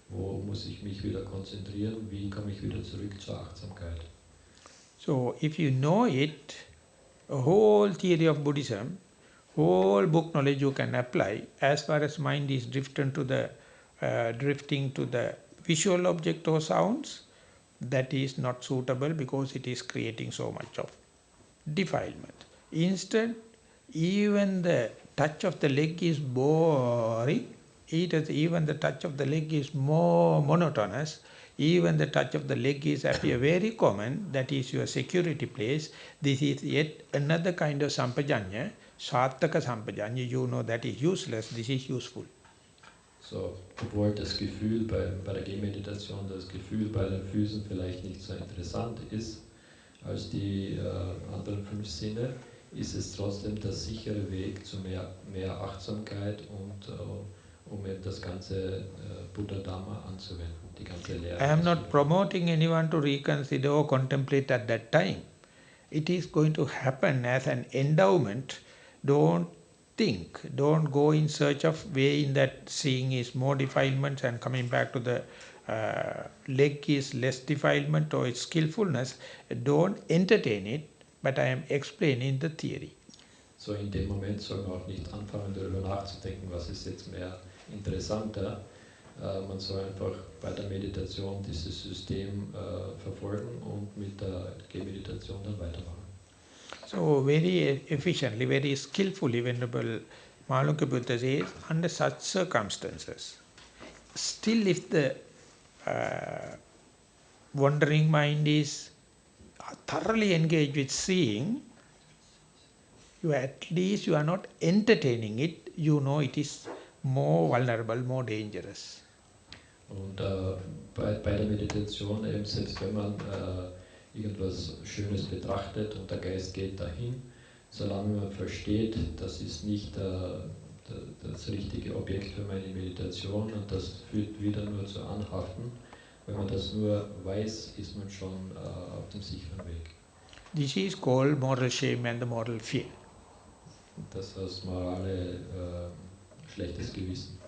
wo muss ich mich wieder konzentrieren, wie komme ich wieder zurück zur Achtsamkeit. So if you know it, a whole theory of Buddhism, whole book knowledge you can apply as far as mind is drifting to the visual object or sounds, that is not suitable because it is creating so much of defilement. Instead, even the touch of the leg is boring, even the touch of the leg is more monotonous, even the touch of the leg is appear very common, that is your security place. This is yet another kind of sampajanya, sarthaka sampajanya, you know that is useless, this is useful. So, obwohl das Gefühl bei der Gehmeditation, das Gefühl bei den Füßen vielleicht nicht so interessant ist als die anderen 5 Sinne, ist es trotzdem der sichere Weg zu mehr Achtsamkeit und um eben das ganze Buddha Dhamma anzuwenden, die ganze Lehre. I am not promoting anyone to reconsider or contemplate at that time. It is going to happen as an endowment. Don't think, don't go in search of way in that seeing is more defilement and coming back to the leg is less defilement or its skillfulness. Don't entertain it, but I am explaining the theory. So in dem Moment soll man auch nicht anfangen, darüber nachzudenken, was ist jetzt mehr interessanter. Man soll einfach bei der Meditation dieses System verfolgen und mit der Gehmeditation dann weitermachen. So very efficiently, very skillfully, Venerable Malunka Buddha says, under such circumstances, still if the wandering mind is thoroughly engaged with seeing, you at least you are not entertaining it, you know it is more vulnerable, more dangerous. Und bei der Meditation eben, selbst wenn man irgendwas Schönes betrachtet und der Geist geht dahin, solange man versteht, das ist nicht das richtige Objekt für meine Meditation und das führt wieder nur zu Anhaften. Wenn man das nur weiß, ist man schon auf dem sicheren Weg. This is called moral shame and the moral fear. Das heißt morale schlechtes Gewissen.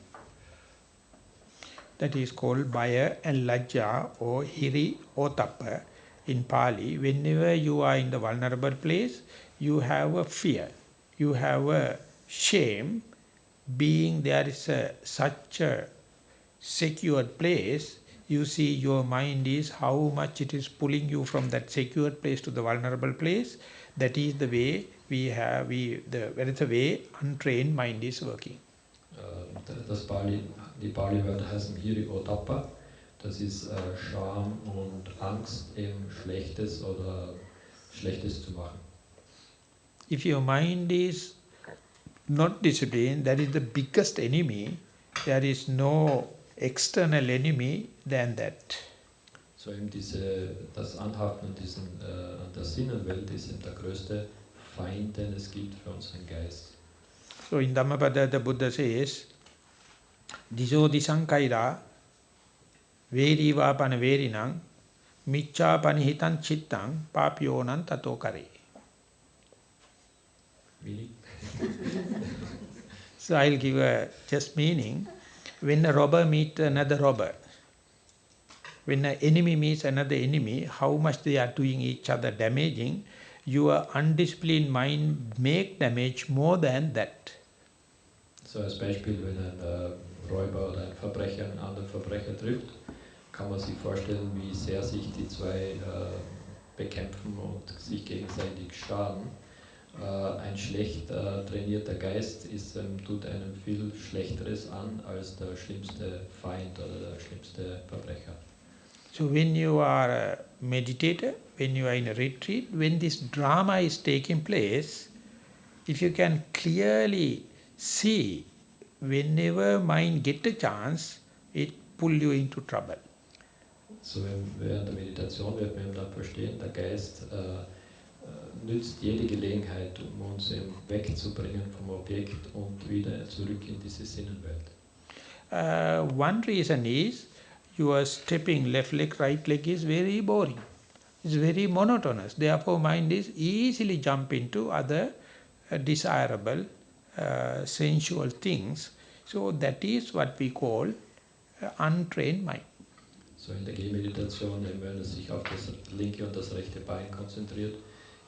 That is called Baya and Lajja or Hiri or Tappa in Pali. Whenever you are in the vulnerable place, you have a fear, you have a shame. Being there is such a secured place, you see your mind is how much it is pulling you from that secured place to the vulnerable place. That is the way that is the way untrained mind is working. Die Pali-Wörter heißen Hiri Otappa. Das ist Scham und Angst, eben Schlechtes oder Schlechtes zu machen. If your mind is not disciplined, that is the biggest enemy. There is no external enemy than that. So eben das Anhaften an der Sinnenwelt ist eben der größte Feind, den es gibt für unseren Geist. So in Dhammapada the Buddha says, Diso disankaira veriva panaverinang Micha panihitan chittang papyonan tato kare. Meaning? So I'll give a just meaning. When a robber meets another robber, when an enemy meets another enemy, how much they are doing each other damaging, your undisciplined mind make damage more than that. So als Beispiel, wenn ein Räuber oder ein Verbrecher einen anderen Verbrecher trifft, kann man sich vorstellen, wie sehr sich die zwei bekämpfen und sich gegenseitig schaden. Ein schlecht trainierter Geist tut einem viel Schlechteres an als der schlimmste Feind oder der schlimmste Verbrecher. So when you are a meditator, when you are in a retreat, when this drama is taking place, if you can clearly see, whenever mind get a chance, it pull you into trouble. So während der Meditation wird man dann verstehen, der Geist nützt jede Gelegenheit, um uns eben wegzubringen vom Objekt und wieder zurück in diese Sinnenwelt. One reason is your stepping left leg, right leg is very boring. It's very monotonous. Therefore, mind is easily jump into other desirable, sensual things. So that is what we call untrained mind. So in der Gehmeditation, wenn er sich auf das linke und das rechte Bein konzentriert,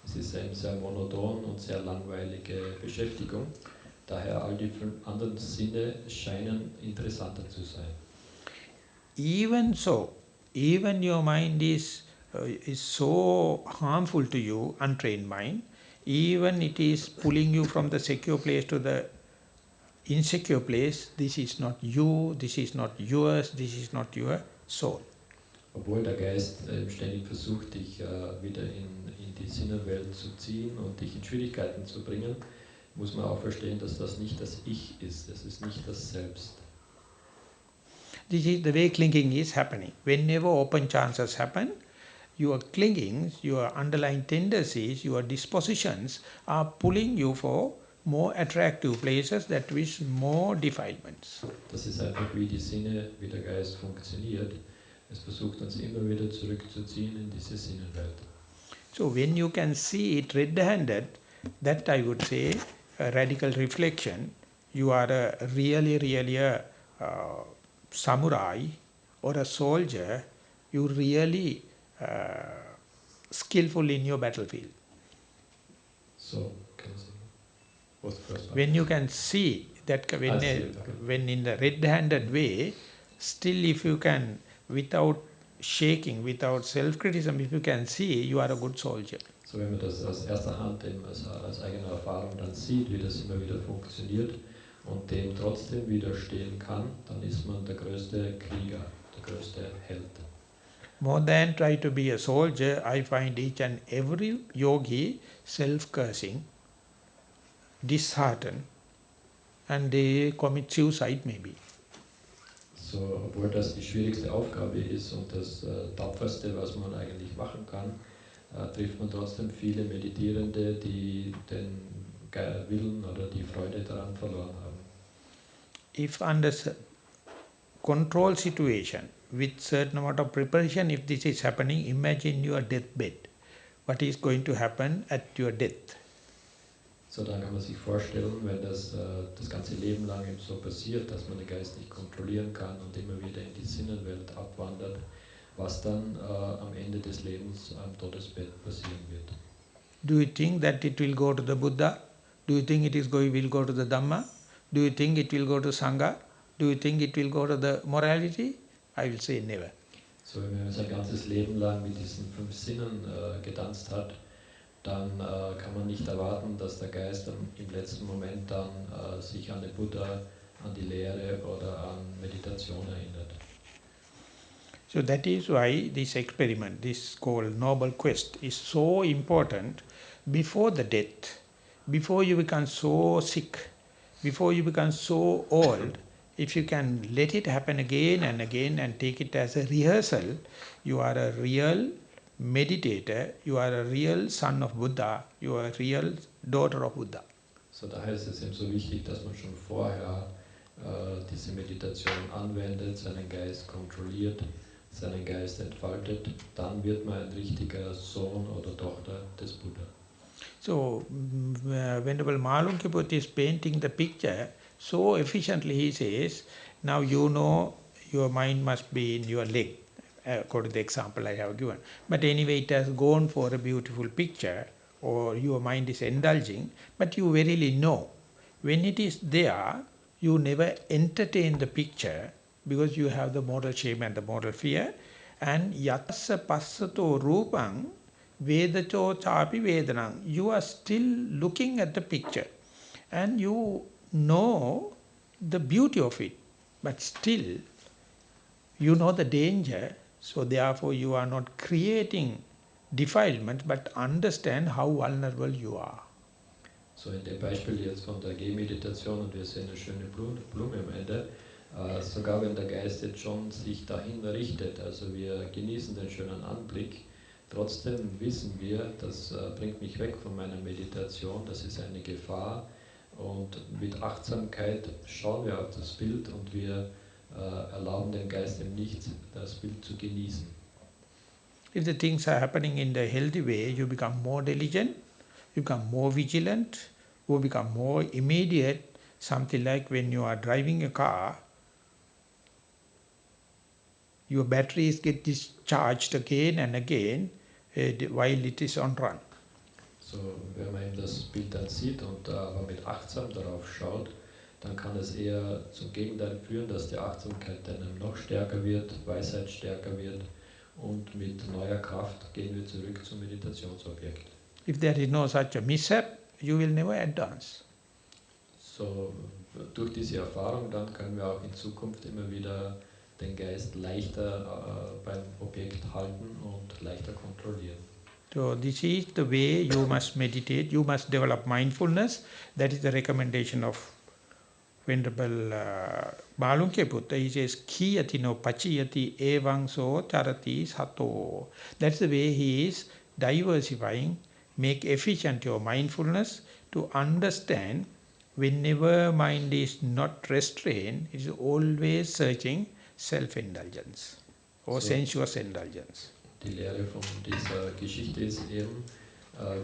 es ist eine sehr monoton und sehr langweilige Beschäftigung. Daher all die anderen Sinne scheinen interessanter zu sein. Even so, even your mind is so harmful to you, untrained mind, even it is pulling you from the secure place to the insecure place, this is not you, this is not yours, this is not your soul. Obwohl der Geist ständig versucht, dich wieder in die Sinnenwelt zu ziehen und dich in Schwierigkeiten zu bringen, muss man auch verstehen, dass das nicht das Ich ist, das ist nicht das Selbst. This is the way clinging is happening. Whenever open chances happen, your clingings, your underlying tendencies, your dispositions are pulling you for more attractive places that wish more defilements. Das ist einfach wie die Sinne, wie der Geist funktioniert. Es versucht uns immer wieder zurückzuziehen in diese Sinnenwelt. So when you can see it red-handed, that I would say a radical reflection. You are really a samurai or a soldier. You really skillful in your battlefield. So, can you say what's the first part? When you can see that when in the red-handed way, still if you can, without shaking, without self-criticism, if you can see, you are a good soldier. So wenn man das aus erster Hand eben als eigene Erfahrung dann sieht, wie das immer wieder funktioniert und dem trotzdem widerstehen kann, dann ist man der größte Krieger, der größte Held. More than try to be a soldier, I find each and every yogi self-cursing, disheartened, and they commit suicide maybe. So, obwohl das die schwierigste Aufgabe ist und das Tapferste, was man eigentlich machen kann, trifft man trotzdem viele Meditierende, die den Willen oder die Freude daran verloren haben. If under control situation, with certain amount of preparation, if this is happening, imagine your deathbed. What is going to happen at your death? So, dann kann man sich vorstellen, wenn das ganze Leben lang eben so passiert, dass man den Geist nicht kontrollieren kann und immer wieder in die Sinnenwelt abwandert, was dann am Ende des Lebens am Todesbett passieren wird. Do you think that it will go to the Buddha? Do you think will go to the Dhamma? Do you think it will go to Sangha? Do you think it will go to the morality? I will say never. So, wenn man sein ganzes Leben lang mit diesen 5 Sinnen getanzt hat, dann kann man nicht erwarten, dass der Geist im letzten Moment dann sich an den Buddha, an die Lehre oder an Meditation erinnert. So that is why this experiment, this called noble quest, is so important before the death, before you become so sick, before you become so old. If you can let it happen again and take it as a rehearsal, you are a real meditator, you are a real son of Buddha, you are a real daughter of Buddha. So daher ist es eben so wichtig, dass man schon vorher diese Meditation anwendet, seinen Geist kontrolliert, seinen Geist entfaltet, dann wird man ein richtiger Sohn oder Tochter des Buddha. So, Venerable Malunkyaput is painting the picture so efficiently. He says, now you know your mind must be in your leg, according to the example I have given. But anyway, it has gone for a beautiful picture, or your mind is indulging, but you verily know. When it is there, you never entertain the picture because you have the moral shame and the moral fear. And yatassa passato rupang Vedacho chapi vedanang. You are still looking at the picture and you know the beauty of it, but still you know the danger. So therefore you are not creating defilement, but understand how vulnerable you are. So in dem Beispiel jetzt von der Gehmeditation und wir sehen eine schöne Blume am Ende, sogar wenn der Geist jetzt schon sich dahin richtet, also wir genießen den schönen Anblick, trotzdem wissen wir, das bringt mich weg von meiner Meditation, das ist eine Gefahr und mit Achtsamkeit schauen wir auf das Bild und wir erlauben dem Geist eben nicht, das Bild zu genießen. If the things are happening in the healthy way, you become more diligent, you become more vigilant, you become more immediate. Something like when you are driving a car, your batteries get discharged again and again while it is on run. So, wenn man eben das Bild dann sieht und aber mit achtsam darauf schaut, dann kann es eher zum Gegenteil führen, dass die Achtsamkeit dann noch stärker wird, Weisheit stärker wird und mit neuer Kraft gehen wir zurück zum Meditationsobjekt. If there is no such a mishap, you will never advance. So, durch diese Erfahrung dann können wir auch in Zukunft immer wieder den Geist leichter beim Objekt halten und leichter kontrollieren. So this is the way you must meditate, you must develop mindfulness. That is the recommendation of Venerable Malunkyaputta. He says, Kiyati no pachiyati evang so charati sato. That's the way he is diversifying, make efficient your mindfulness to understand whenever mind is not restrained, it is always searching self-indulgence or So, sensuous indulgence. die Lehre von dieser Geschichte ist eben,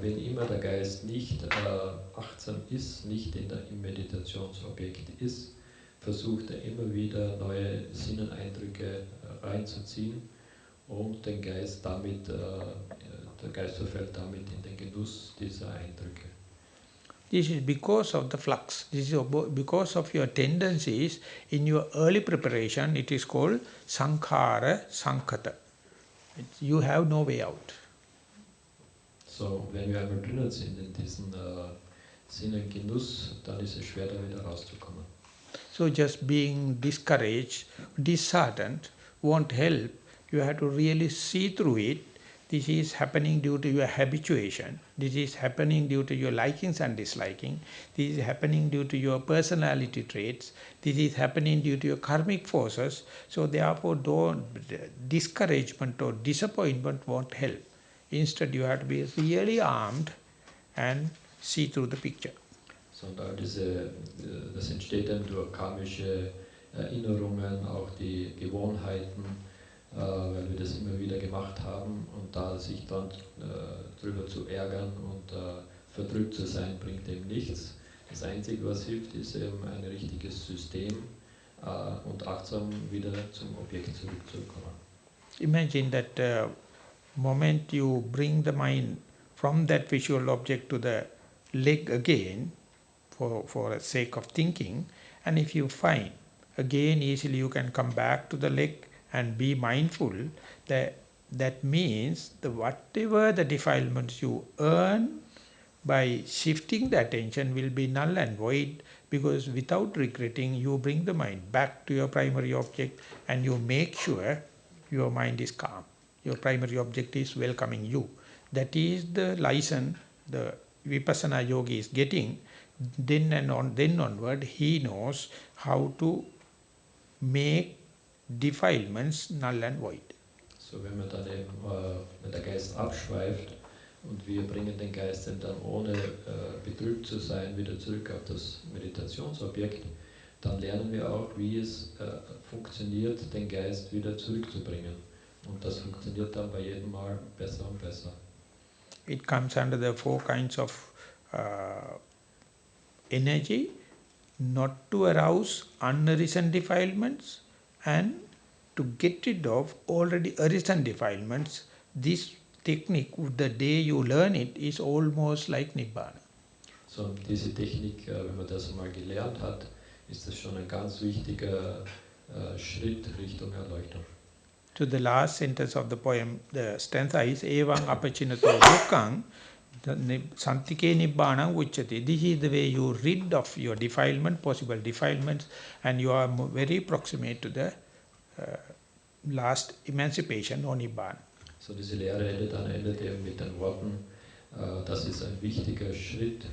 wenn immer der Geist nicht achtsam ist, nicht im Meditationsobjekt ist, versucht er immer wieder neue Sinneneindrücke reinzuziehen und der Geist verfällt damit in den Genuss dieser Eindrücke. This is because of the flux. This is because of your tendencies in your early preparation. It is called sankhara sankhata. You have no way out. So, wenn wir einmal drinnen sind in diesen Sinnengenuss, dann ist es schwer, da wieder rauszukommen. So just being discouraged, disheartened won't help. You have to really see through it. This is happening due to your habituation. This is happening due to your likings and disliking. This is happening due to your personality traits. This is happening due to your karmic forces. So therefore, discouragement or disappointment won't help. Instead, you have to be really armed and see through the picture. So, und das entsteht dann durch karmische Erinnerungen, auch die Gewohnheiten, weil wir das immer wieder gemacht haben und da sich dann drüber zu ärgern und verdrückt zu sein, bringt eben nichts. Das Einzige, was hilft, ist eben ein richtiges System und achtsam wieder zum Objekt zurückzukommen. Imagine that moment you bring the mind from that visual object to the leg again for the sake of thinking, and if you find again easily you can come back to the leg and be mindful, that means whatever the defilements you earn by shifting the attention will be null and void, because without regretting you bring the mind back to your primary object and you make sure your mind is calm. Your primary object is welcoming you. That is the license the Vipassana yogi is getting. Then onward he knows how to make defilements null and void. So, wenn man dann eben, wenn der Geist abschweift und wir bringen den Geist dann ohne betrübt zu sein wieder zurück auf das Meditationsobjekt, dann lernen wir auch, wie es funktioniert, den Geist wieder zurückzubringen. Und das funktioniert dann bei jedem Mal besser und besser. It comes under the four kinds of uh, energy, not to arouse unarisen defilements and to get rid of already arisen defilements. This technique, the day you learn it, is almost like Nibbana. So, diese Technik, wenn man das einmal gelernt hat, ist das schon ein ganz wichtiger Schritt Richtung Erleuchtung. So the last sentence of the poem, the stanza is Evang apachinato dukkang santike nibbana uchati. This is the way you rid of your defilement, possible defilements, and you are very proximate to the last emancipation or nibbana. So diese Lehre endet eben mit den Worten, das ist ein wichtiger Schritt,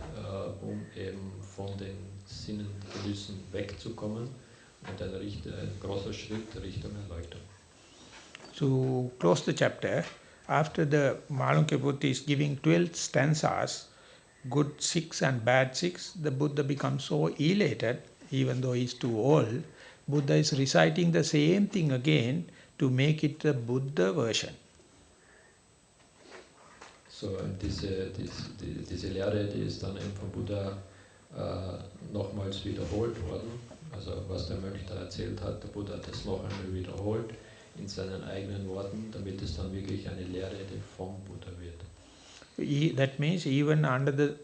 um eben von den Sinnengenüssen wegzukommen und ein großer Schritt Richtung Erleuchtung. To close the chapter, after the Malunke Buddha is giving 12 stanzas, good 6 and bad 6, the Buddha becomes so elated, even though he is too old. Buddha is reciting the same thing again to make it the Buddha version. So, diese Lehre, die ist dann eben vom Buddha nochmals wiederholt worden. Also was der Mönch da erzählt hat, der Buddha hat das noch einmal wiederholt in seinen eigenen Worten, damit es dann wirklich eine Lehre, die vom Buddha wird. That means even under the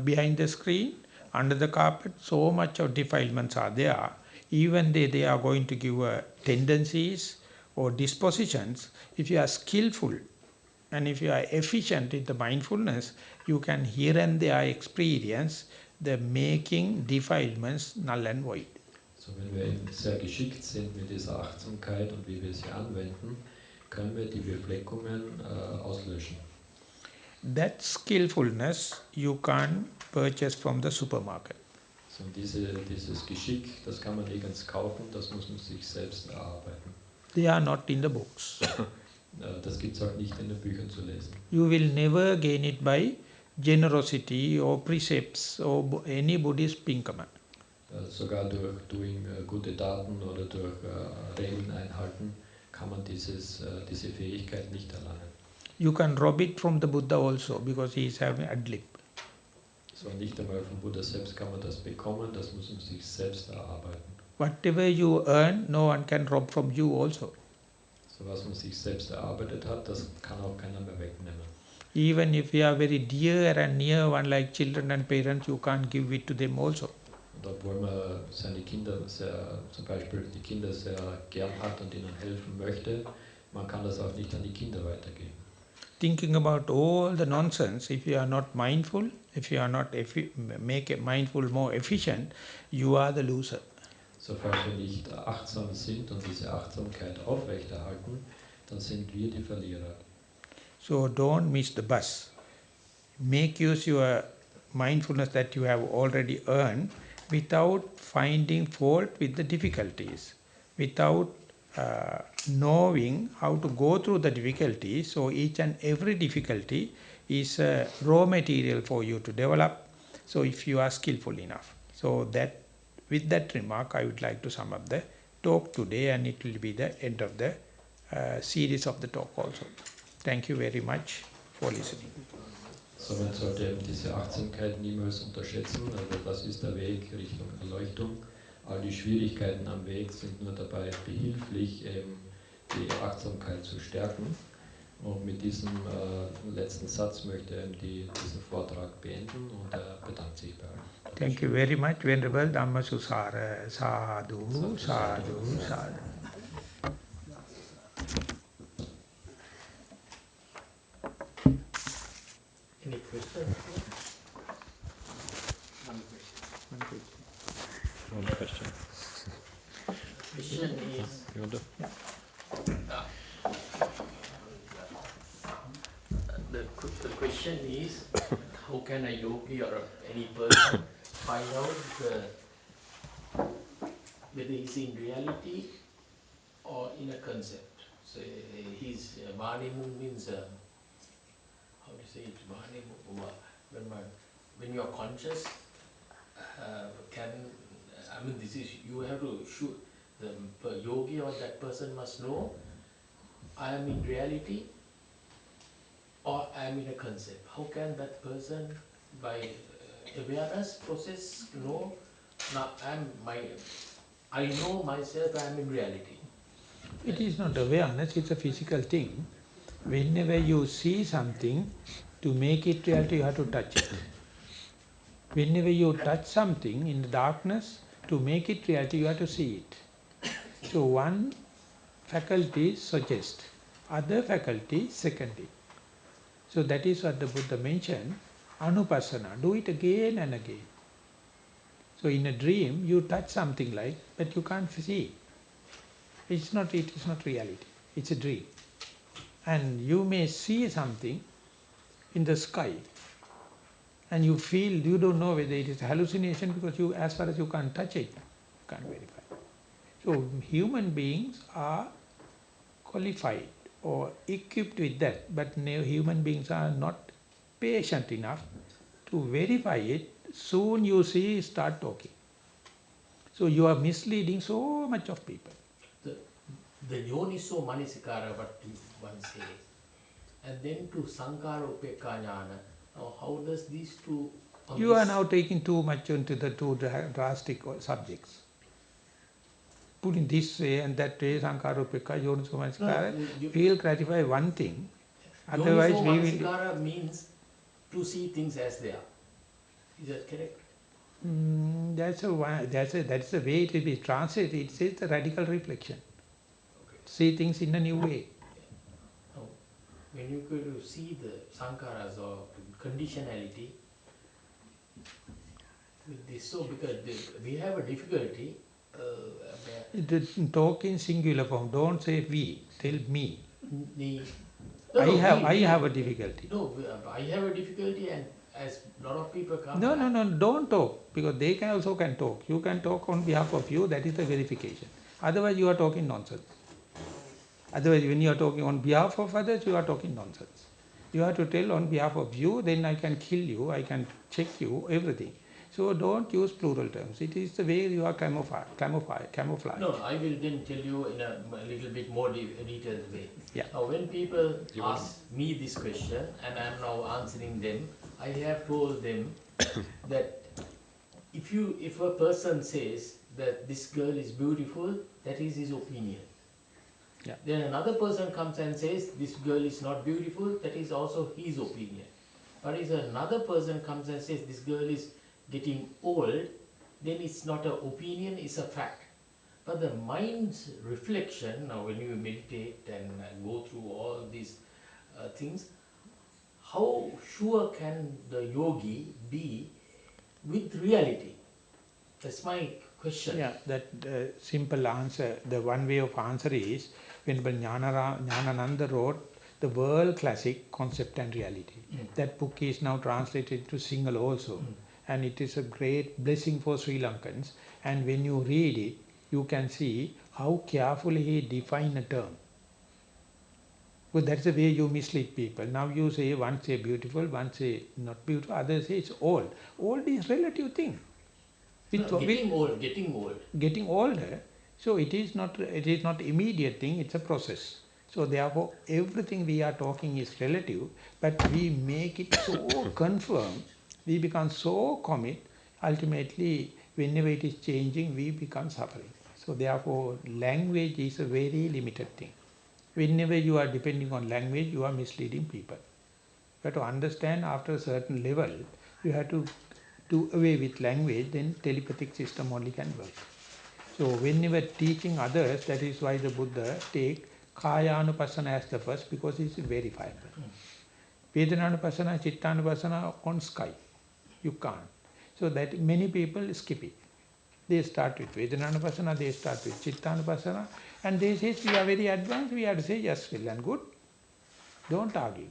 behind the screen, under the carpet, so much of defilements are there. Even they are going to give tendencies or dispositions. If you are skillful and if you are efficient in the mindfulness, you can here and there experience the making defilements null and void. So, wenn wir eben sehr geschickt sind mit dieser Achtsamkeit und wie wir sie anwenden, können wir die Befleckungen auslöschen. That skillfulness you can't purchase from the supermarket. So, dieses Geschick, das kann man nirgends kaufen, das muss man sich selbst erarbeiten. They are not in the books. Das gibt es auch nicht in den Büchern zu lesen. You will never gain it by generosity or precepts or any Buddhist pinkama. Sogar durch doing gute Taten oder durch Regeln einhalten kann man diese Fähigkeit nicht erlangen. You can rob it from the Buddha also because he is having adlib. So, nicht einmal vom Buddha selbst kann man das bekommen, das muss man sich selbst erarbeiten. Whatever you earn, no one can rob from you also. So, was man sich selbst erarbeitet hat, das kann auch keiner mehr wegnehmen. Even if you are very dear and near one like children and parents, you can't give it to them also. Und obwohl man seine Kinder zum Beispiel die Kinder sehr gern hat und ihnen helfen möchte, man kann das auch nicht an die Kinder weitergeben. Thinking about all the nonsense, if you are not mindful, if you are not make it mindful more efficient, you are the loser. So, falls wir nicht achtsam sind und diese Achtsamkeit aufrechterhalten, dann sind wir die Verlierer. So don't miss the bus. Make use your mindfulness that you have already earned without finding fault with the difficulties, without knowing how to go through the difficulties. So each and every difficulty is a raw material for you to develop. So if you are skillful enough. So that with that remark, I would like to sum up the talk today, and it will be the end of the series of the talk also. Thank you very much for listening. So, man sollte eben diese Achtsamkeit niemals unterschätzen. Also das ist der Weg Richtung Erleuchtung. All die Schwierigkeiten am Weg sind nur dabei behilflich, eben die Achtsamkeit zu stärken. Und mit diesem letzten Satz möchte er eben diesen Vortrag beenden und er bedankt sich bei allen. Thank you very much, Venerable Dhammasusara. Sadhu, sadhu, sadhu. Any questions? One question. Question is, the question is, how can a yogi or any person find out whether he's in reality or in a concept? So his Vanimu means, how to say it, Vanimu, when you are conscious, can I mean, this is, you have to shoot, the yogi or that person must know, I am in reality or I am in a concept. How can that person, by awareness process, know, now I know myself, I am in reality. It is not awareness, it's a physical thing. Whenever you see something, to make it reality, you have to touch it. Whenever you touch something in the darkness, to make it reality, you have to see it. So one faculty suggests, other faculty secondary. So that is what the Buddha mentioned, anupassana, do it again and again. So in a dream, you touch something like, but you can't see. It is not reality, it's a dream. And you may see something in the sky, and you feel, you don't know whether it is hallucination because you, as far as you can't touch it, you can't verify. So human beings are qualified or equipped with that, but human beings are not patient enough to verify it. Soon you see, start talking. So you are misleading so much of people. The, the yoniso manasikara, what one says, and then to sankara upekka jnana. Now, how does these two on You are this? now taking too much into the two drastic subjects. Putting this way and that way, Sankarupika, No, no, Yonisomanasikara, we will clarify one thing. Otherwise, yoniso we will. manasikara means to see things as they are. Is that correct? That's the way it will be translated. It says the radical reflection. Okay. See things in a new way. Now, when you go to see the sankaras or conditionality with this, so because we have a difficulty. Talk in singular form. Don't say we. Tell me. The I no, have. I we have a difficulty. no, I have a difficulty, and as a lot of people come, No, no, no. Don't talk because they can also can talk. You can talk on behalf of you. That is the verification. Otherwise, you are talking nonsense. Otherwise, when you are talking on behalf of others, you are talking nonsense. You have to tell on behalf of you, then I can kill you, I can check you, everything. So don't use plural terms. It is the way you are camouflage. no, I will then tell you in a little bit more detailed way. Yeah. Now, when people ask me this question and I am now answering them, I have told them that if a person says that this girl is beautiful, that is his opinion. Yeah. Then another person comes and says this girl is not beautiful, that is also his opinion. But if another person comes and says this girl is getting old, then it's not an opinion, it's a fact. But the mind's reflection, now when you meditate and go through all these things, how sure can the yogi be with reality? That's my question. Yeah, that simple answer, the one way of answer is, when Jnanananda wrote the world classic Concept and Reality. That book is now translated to Sinhala also. And it is a great blessing for Sri Lankans. And when you read it, you can see how carefully he defined a term. Well, that's the way you mislead people. Now you say, one say beautiful, one say not beautiful, others say it's old. Old is relative thing. No, getting old. Getting older, so it is not immediate thing, it's a process. So therefore everything we are talking is relative, but we make it so confirmed, we become so commit, ultimately whenever it is changing we become suffering. So therefore language is a very limited thing. Whenever you are depending on language, you are misleading people. You have to understand, after a certain level you have to do away with language, then telepathic system only can work. So whenever teaching others, that is why the Buddha take Kayanupassana as the first, because it's verifiable. Vedananupassana, Chittanupassana on sky. You can't. So that many people skip it. They start with Vedananupassana, they start with Chittanupassana, and they say we are very advanced, we have to say yes, well and good. Don't argue.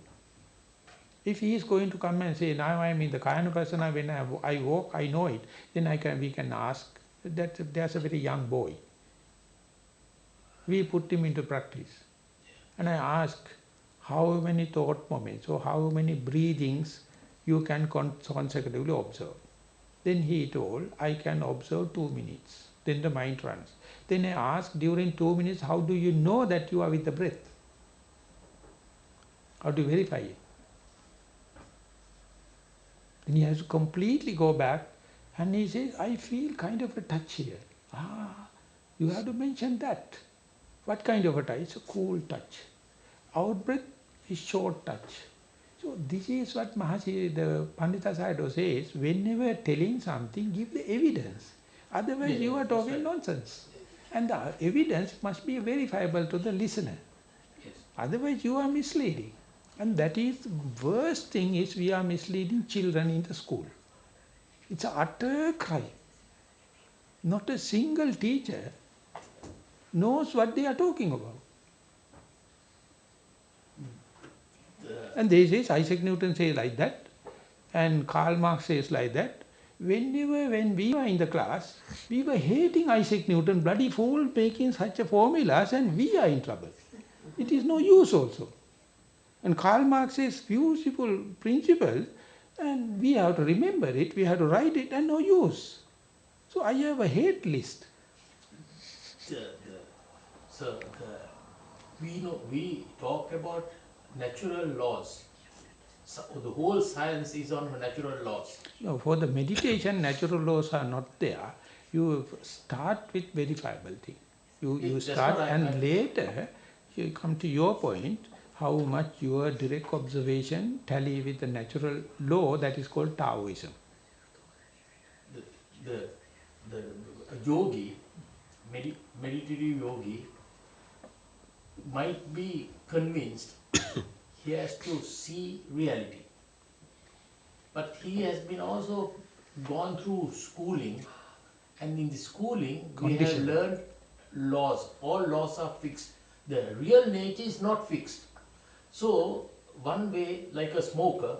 If he is going to come and say, now I am in the Kayanupassana, when I walk, I know it, then we can ask that there's a very young boy. We put him into practice. And I ask, how many thought moments or how many breathings you can consecutively observe? Then he told, I can observe 2 minutes. Then the mind runs. Then I asked, during 2 minutes, how do you know that you are with the breath? How do you verify it? Then he has to completely go back and he says, I feel kind of a touch here. Ah, you have to mention that. What kind of a touch? It's a cool touch. Out breath is short touch. So this is what Mahasi, the Pandita Sayadaw says, whenever telling something, give the evidence. Otherwise Yeah, you are that's talking right. nonsense. And the evidence must be verifiable to the listener. Yes. Otherwise you are misleading. And that is worst thing is we are misleading children in the school. It's an utter crime. Not a single teacher knows what they are talking about. The, And they say Isaac Newton says like that, and Karl Marx says like that. When we were in the class, we were hating Isaac Newton, bloody fool, making such a formulas, and we are in trouble. It is no use also. And Karl Marx says beautiful principles, and we have to remember it, we have to write it, and no use. So I have a hate list. the, so we know, we talk about natural laws. So the whole science is on natural laws. No, for the meditation, natural laws are not there. You start with verifiable thing. You That's what start and later you come to your point, how much your direct observation tally with the natural law that is called Taoism. the, the, the yogi, meditative yogi, might be convinced he has to see reality. But he has been also gone through schooling, and in the schooling we have Conditioning. learned laws. All laws are fixed. The real nature is not fixed. So one way, like a smoker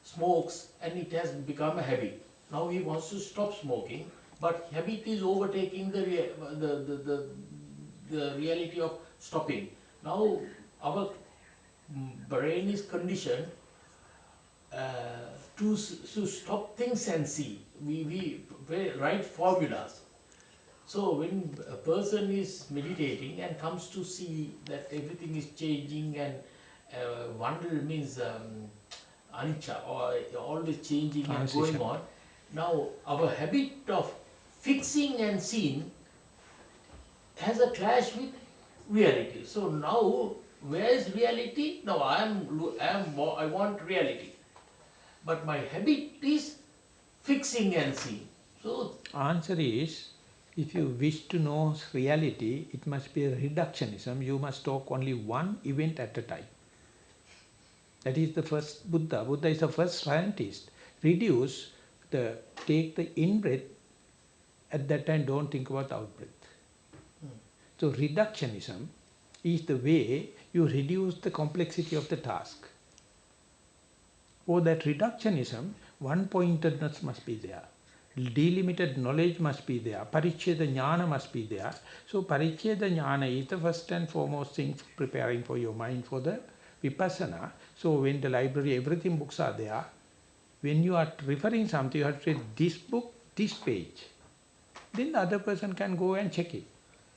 smokes and it has become a habit. Now he wants to stop smoking, but habit is overtaking the reality of stopping. Now our brain is conditioned to stop things and see. We write formulas. So when a person is meditating and comes to see that everything is changing and wonder means anicca or always changing and going Transition. on. Now our habit of fixing and seeing has a clash with reality. So now where is reality? Now I want reality, but my habit is fixing and seeing. So Answer is, if you wish to know reality, it must be a reductionism. You must talk only one event at a time. That is the first Buddha. Buddha is the first scientist. Reduce the, take the in-breath, at that time don't think about out-breath. So reductionism is the way you reduce the complexity of the task. For that reductionism, one-pointedness must be there. Delimited knowledge must be there. Patichcha jnana must be there. So Patichcha jnana is the first and foremost thing for preparing for your mind for the vipassana. So when the library, everything books are there, when you are referring something, you have to say this book, this page. Then the other person can go and check it.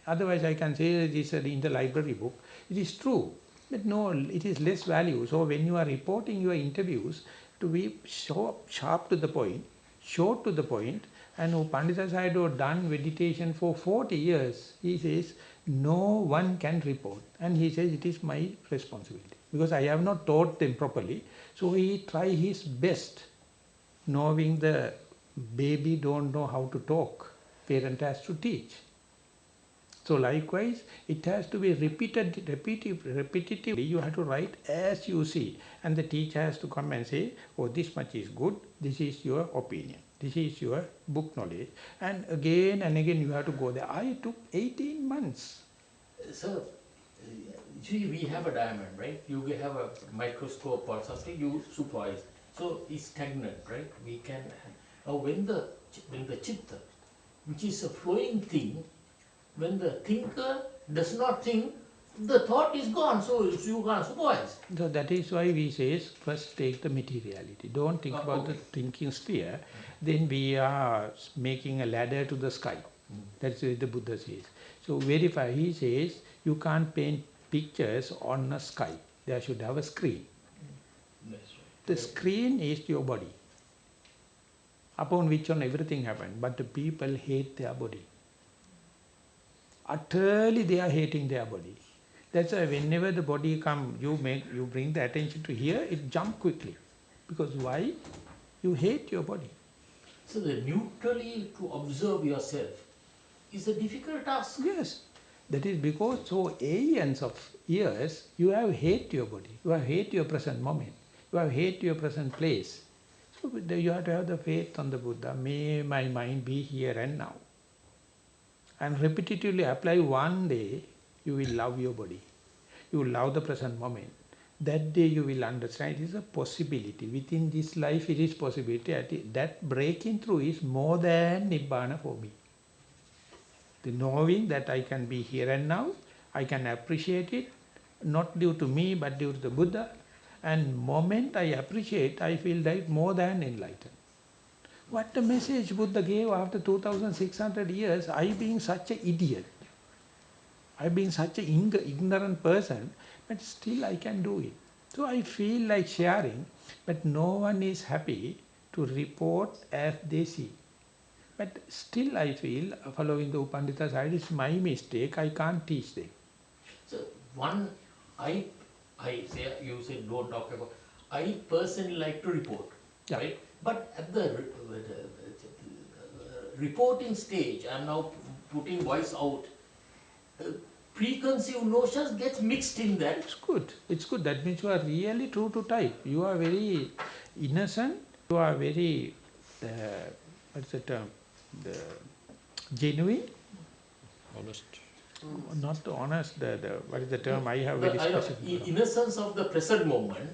Otherwise, I can say this is in the library book. It is true, but no, it is less value. So when you are reporting your interviews, to be so sharp to the point, short to the point, and Pandita Sayadaw done meditation for 40 years, he says, no one can report. And he says, it is my responsibility. Because I have not taught them properly. So he try his best, knowing the baby don't know how to talk. Parent has to teach. So likewise, it has to be repetitively. You have to write as you see. And the teacher has to come and say, oh, this much is good. This is your opinion. This is your book knowledge. And again you have to go there. I took 18 months. so see, we have a diamond, right? You have a microscope or something, you supervise. So it's stagnant, right? We can now when the chitta, which is a flowing thing, when the thinker does not think, The thought is gone, so you can't supervise. So that is why we say first take the materiality. Don't think about the Okay. thinking sphere. Then we are making a ladder to the sky. That's what the Buddha says. So verify. He says you can't paint pictures on a sky. There should have a screen. That's right. The Very good. screen is your body, upon which on everything happens. But the people hate their body. Utterly they are hating their body. That's why whenever the body come, you bring the attention to here, it jump quickly. Because why? You hate your body. So the neutrally to observe yourself is a difficult task. Yes. That is because so aliens of years, you have hate your body. You have hate your present moment. You have hate your present place. So you have to have the faith on the Buddha. May my mind be here and now. And repetitively apply one day, you will love your body. You will love the present moment. That day you will understand it is a possibility. Within this life it is possibility. That breaking through is more than Nibbana for me. The knowing that I can be here and now, I can appreciate it, not due to me but due to the Buddha. And moment I appreciate, I feel like more than enlightened. What the message Buddha gave after 2600 years, I being such an idiot, I being such an ignorant person, but still I can do it. So I feel like sharing, but no one is happy to report as they see. But still I feel, following the Upandita side, it's my mistake, I can't teach them. So one, I, I say you said don't talk about. I personally like to report, Yeah, right? But at the reporting stage, I'm now putting voice out. Uh, Preconceived notions get mixed in that. it's good. It's good. That means you are really true to type. You are very innocent. You are very, uh, what's the term? The genuine, Honest. not honest. What is the term? I have The very I know specific. innocence of the present moment.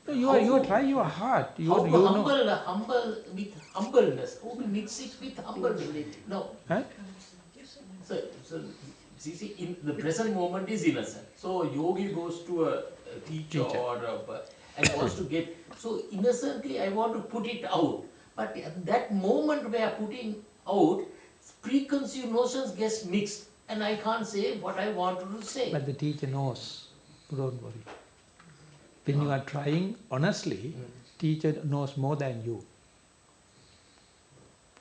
No, How you to try your heart. how to You know. humble with humbleness. How to mix it with humbleness. No, Huh? so see, in the present moment is innocent. So yogi goes to a teacher Teacher. or and wants to get so innocently. I want to put it out, but at that moment where putting out, preconceived notions gets mixed, and I can't say what I wanted to say. But the teacher knows. Don't worry. When you are trying honestly, teacher knows more than you.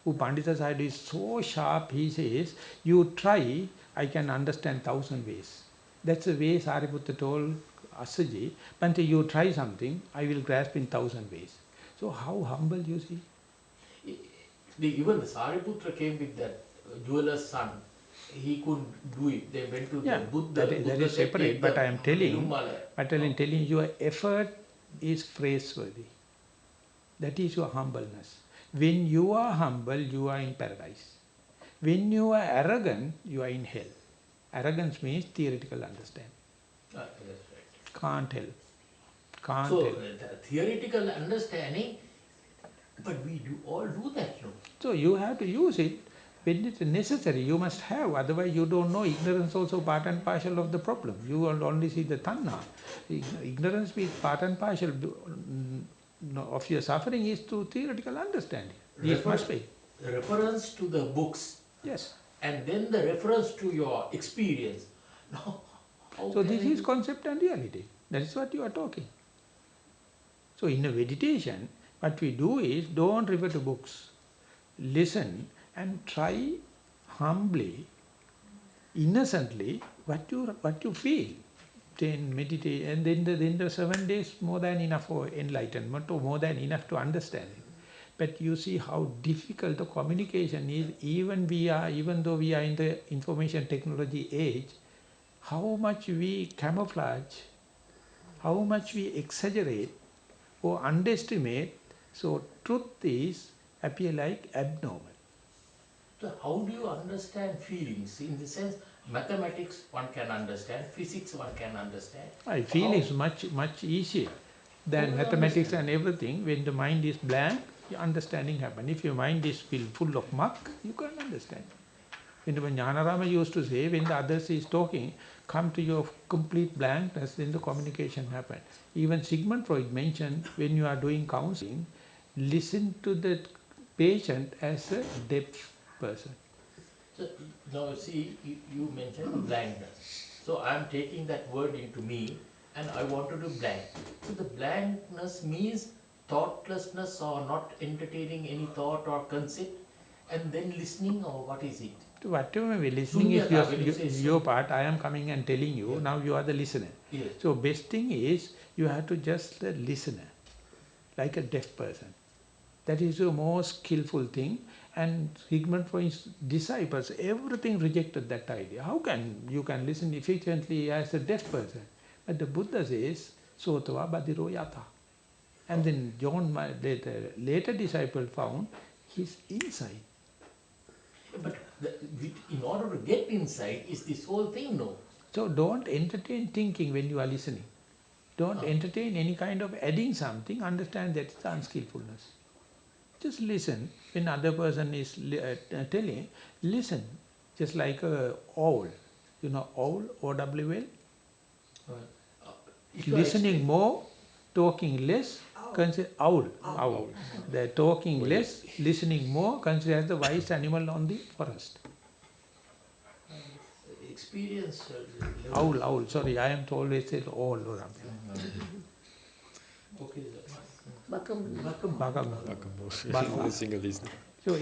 Who Pandita side is so sharp, he says, you try, I can understand thousand ways. That's the way Sariputta told Asaji, Bante, you try something, I will grasp in thousand ways. So how humble you see? Even the Sariputra came with that jeweler's son. He couldn't do it. They went to the Yeah, Buddha. that Buddha is said, separate, take but the I am telling, Virumala. telling your effort is praiseworthy. That is your humbleness. When you are humble, you are in paradise. When you are arrogant, you are in hell. Arrogance means theoretical understanding. That's right. Can't help. Can't So, help. the theoretical understanding, but we do all do that, no? So you have to use it when it's necessary. You must have, otherwise you don't know. Ignorance also part and parcel of the problem. You will only see the tanna. Ignorance is part and parcel of your suffering is through theoretical understanding. This must be. Reference to the books Yes. and then the reference to your experience. Now, how So can this I is do? concept and reality. That is what you are talking. So in a meditation, what we do is don't refer to books. Listen and try humbly, innocently, what you feel. Then meditate, and then the 7 days more than enough for enlightenment, or more than enough to understand it. But you see how difficult the communication is. Even though we are in the information technology age, how much we camouflage, how much we exaggerate or underestimate. So truth is appear like abnormal. So how do you understand feelings? In the sense, mathematics one can understand, physics one can understand. I So feel how, it's much easier how than do you mathematics understand? and everything. When the mind is blank, your understanding happen. If your mind is full of muck, you can't understand. When Jnanarama used to say, when the others is talking, come to your complete blankness, then the communication happen. Even Sigmund Freud mentioned, when you are doing counseling, listen to the patient as a deaf person. So now see, you mentioned blankness. So I am taking that word into me and I want to do blank. So the blankness means thoughtlessness or not entertaining any thought or concept and then listening, or what is it? So whatever we listening is Sunyata, when you say your part. I am coming and telling you. yeah. Now you are the listener. Yes. So best thing is you have to just the listener, like a deaf person. That is the most skillful thing. And Sigmund Freud's disciples, everything rejected that idea. How can you can listen efficiently as a deaf person? But the Buddha says, Sotava Badiro Yata. And then John, my later disciple, found his insight. But in order to get insight is this whole thing, no? So don't entertain thinking when you are listening. Don't entertain any kind of adding something. Understand that it's unskillfulness. Just listen. When other person is telling, listen. Just like a owl. You know owl, O-W-L? Uh, uh, if you Listening explain, more, talking less, consider owl. Owl. The talking less, listening more, consider as the wise animal on the forest. experience Owl, levels. owl. Sorry, I am always said owl or something. Okay, sir. Baka. So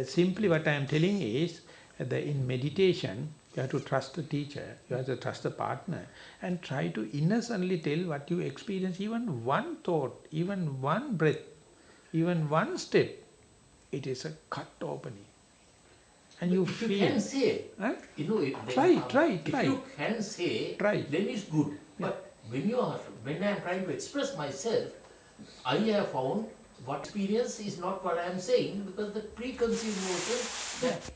simply what I am telling is that in meditation, you have to trust the teacher, you have to trust the partner, and try to innocently tell what you experience. Even one thought, even one breath, even one step, it is a cut opening. And But you if you feel. can say, Huh? you know, if Try. you can say, Try. then it's good. Yeah. But when I am trying to express myself, I have found what experience is not what I am saying, because the preconceived notions that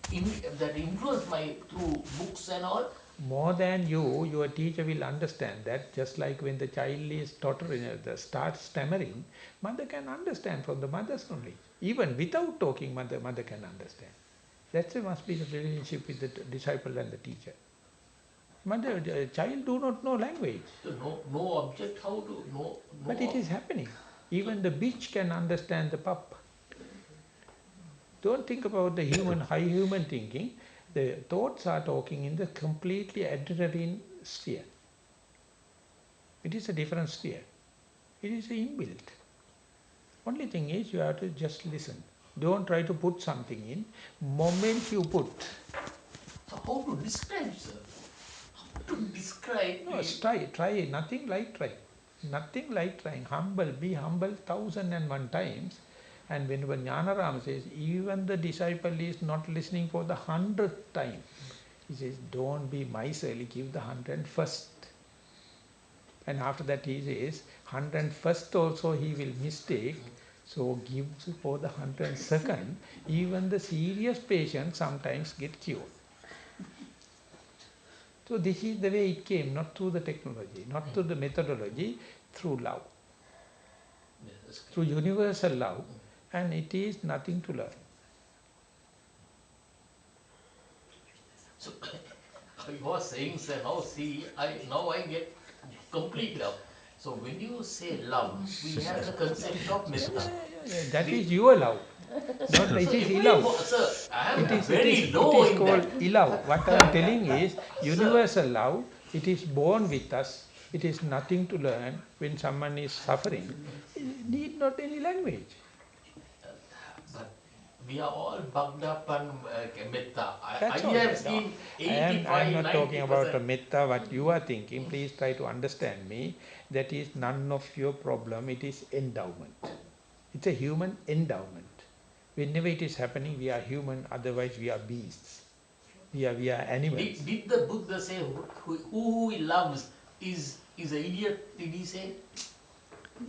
influence my through books and all. More than you, your teacher will understand that. Just like when the child is tottering, starts stammering, mother can understand from the mother's knowledge. Even without talking, mother can understand. That must be the relationship with the disciple and the teacher. Mother, child do not know language, So no object, how to but it is happening. Even the bitch can understand the pup. Don't think about the high human thinking. The thoughts are talking in the completely adrenaline sphere. It is a different sphere. It is inbuilt. Only thing is you have to just listen. Don't try to put something in. Moment you put. So how to describe, sir? How to describe? No, try. Nothing like try. Nothing like trying. Humble, be humble 1001 times. And when Jnanaram says, even the disciple is not listening for the 100th time, he says, don't be miserly, give the 101st. And after that he says, 101st also he will mistake, so gives for the 102nd. Even the serious patient sometimes get cured. So this is the way it came, not through the technology, not through the methodology, through love, Yes, through universal love, and it is nothing to learn. so I was saying, sir, now see, I get complete love. So when you say love, we have the concept of metta. That We, is your love. Not so it is every, love. sir, I am It very low is in called that. love. What I am telling is Sir, universal love. It is born with us. It is nothing to learn. When someone is suffering, it need not any language. but we are all bugged up on metta. I That's all. have No, seen I am 85, not talking about 90%. a metta. What you are thinking, please try to understand me. That is none of your problem. It is endowment. It's a human endowment. Whenever it is happening, we are human. Otherwise, we are beasts. We are animals. Did the Buddha say who he loves is an idiot? Did he say?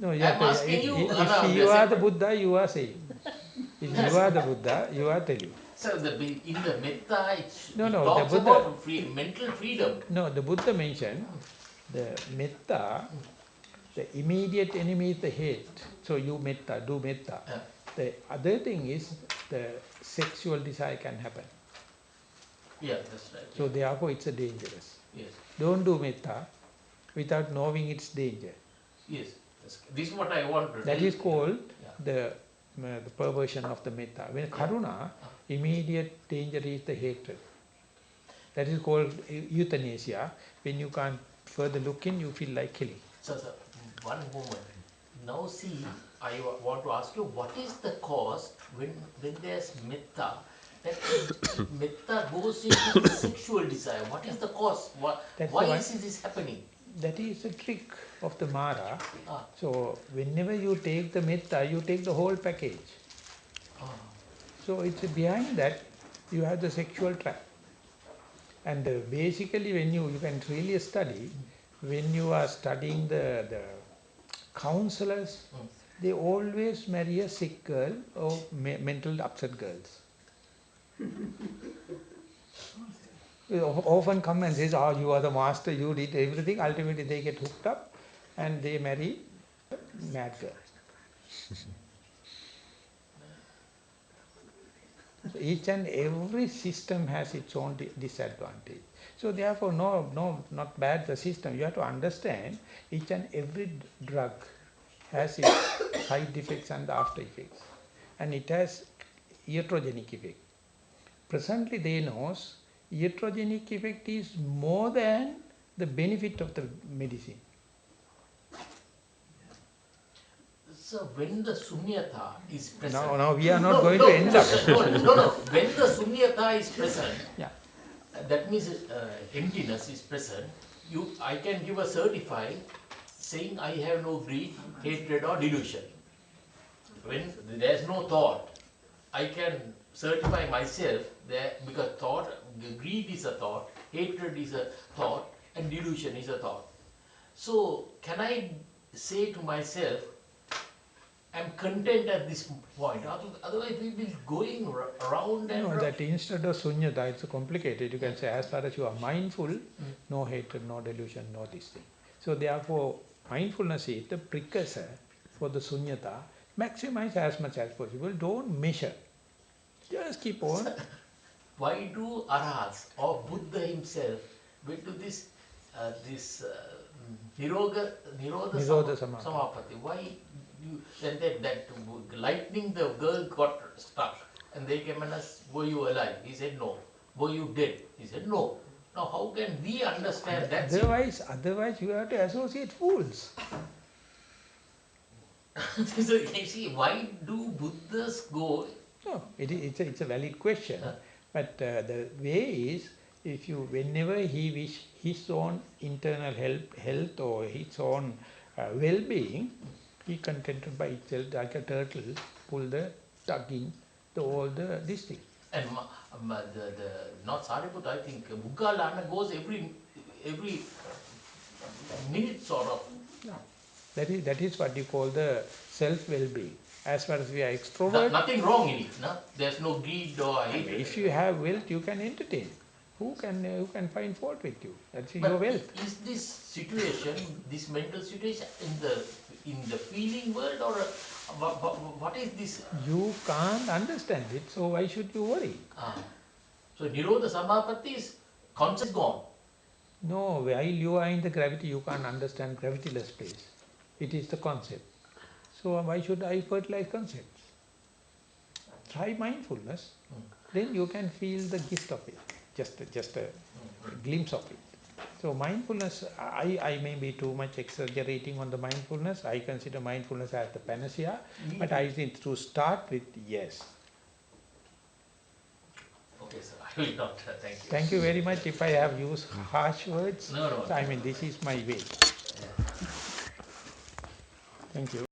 No, I'm asking you, if Anna, you are the separate. Buddha, you are saying. If you are the Buddha, you are telling. So in the metta, it The talks Buddha. about mental freedom. No, the Buddha mentioned the metta. The immediate enemy is the hate. So you metta, do metta. The other thing is the sexual desire can happen. Yeah, that's right. So therefore it's a dangerous. Yes. Don't do metta without knowing its danger. Yes. This is what I want to That tell. is called Yeah. the perversion of the metta. When karuna, immediate danger is the hatred. That is called euthanasia. When you can't further look in, you feel like killing. So, one moment. Now see, I want to ask you, what is the cause when there's metta, that metta goes into the sexual desire? What is the cause? That's Why the one. is this happening? That is the trick of the Mara. Ah, So whenever you take the metta, you take the whole package. ah, So it's behind that you have the sexual trap. And basically when you can really study, when you are studying the counselors, they always marry a sick girl or mental upset girls. They often come and says, oh, you are the master, you did everything. Ultimately they get hooked up and they marry mad girl. So each and every system has its own disadvantage. So therefore, not bad the system. You have to understand each and every drug has its side effects and the after effects. And it has iatrogenic effect. Presently they knows iatrogenic effect is more than the benefit of the medicine. so when the sunyata is present, Now we are not going to end up. no. When the sunyata is present, Yeah. that means emptiness is present. I can give a certify saying I have no greed, hatred, or delusion. When there is no thought, I can certify myself that because thought, greed is a thought, hatred is a thought, and delusion is a thought. So can I say to myself, I'm content at this point? Otherwise, we will be going around and No, round. that instead of sunyata, it's complicated. You can say as far as you are mindful, no hatred, no delusion, no this thing. So therefore, mindfulness is the precursor for the sunyata. Maximize as much as possible. Don't measure. Just keep on. Why do arahats or Buddha himself went to this Nirodha Nirodha Samapatti. Samapatti? Why you then that lightning the girl got stuck and they came and asked, were you alive? He said no. Were you dead? He said no. Now how can we understand that? Otherwise you have to associate fools. So you see, why do Buddhas go? No, it's a valid question. But the way is, if you, whenever he wish his own internal health or his own well-being, he contented by itself like a turtle, pull the tugging, all the this thing. And the not Sariputta, I think Buggalana goes every minute sort of. That is what you call the self-well-being. As far as we are extrovert, Nothing wrong in it. No? There's no greed or I mean, hatred. if you have wealth, you can entertain. Who can find fault with you? That's your But wealth. is this situation, this mental situation, in the feeling world, or what is this? You can't understand it, so why should you worry? So Nirodha Samapatti is conscious gone. No, while you are in the gravity, you can't understand gravityless space. It is the concept. So why should I fertilize concepts? Try mindfulness, then you can feel the gist of it, just a glimpse of it. So mindfulness, I may be too much exaggerating on the mindfulness. I consider mindfulness as the panacea, but I think to start with, yes. Okay, sir. I will not. Thank you. Thank you very much. If I have used harsh words, No. so I mean, this is my way. Thank you.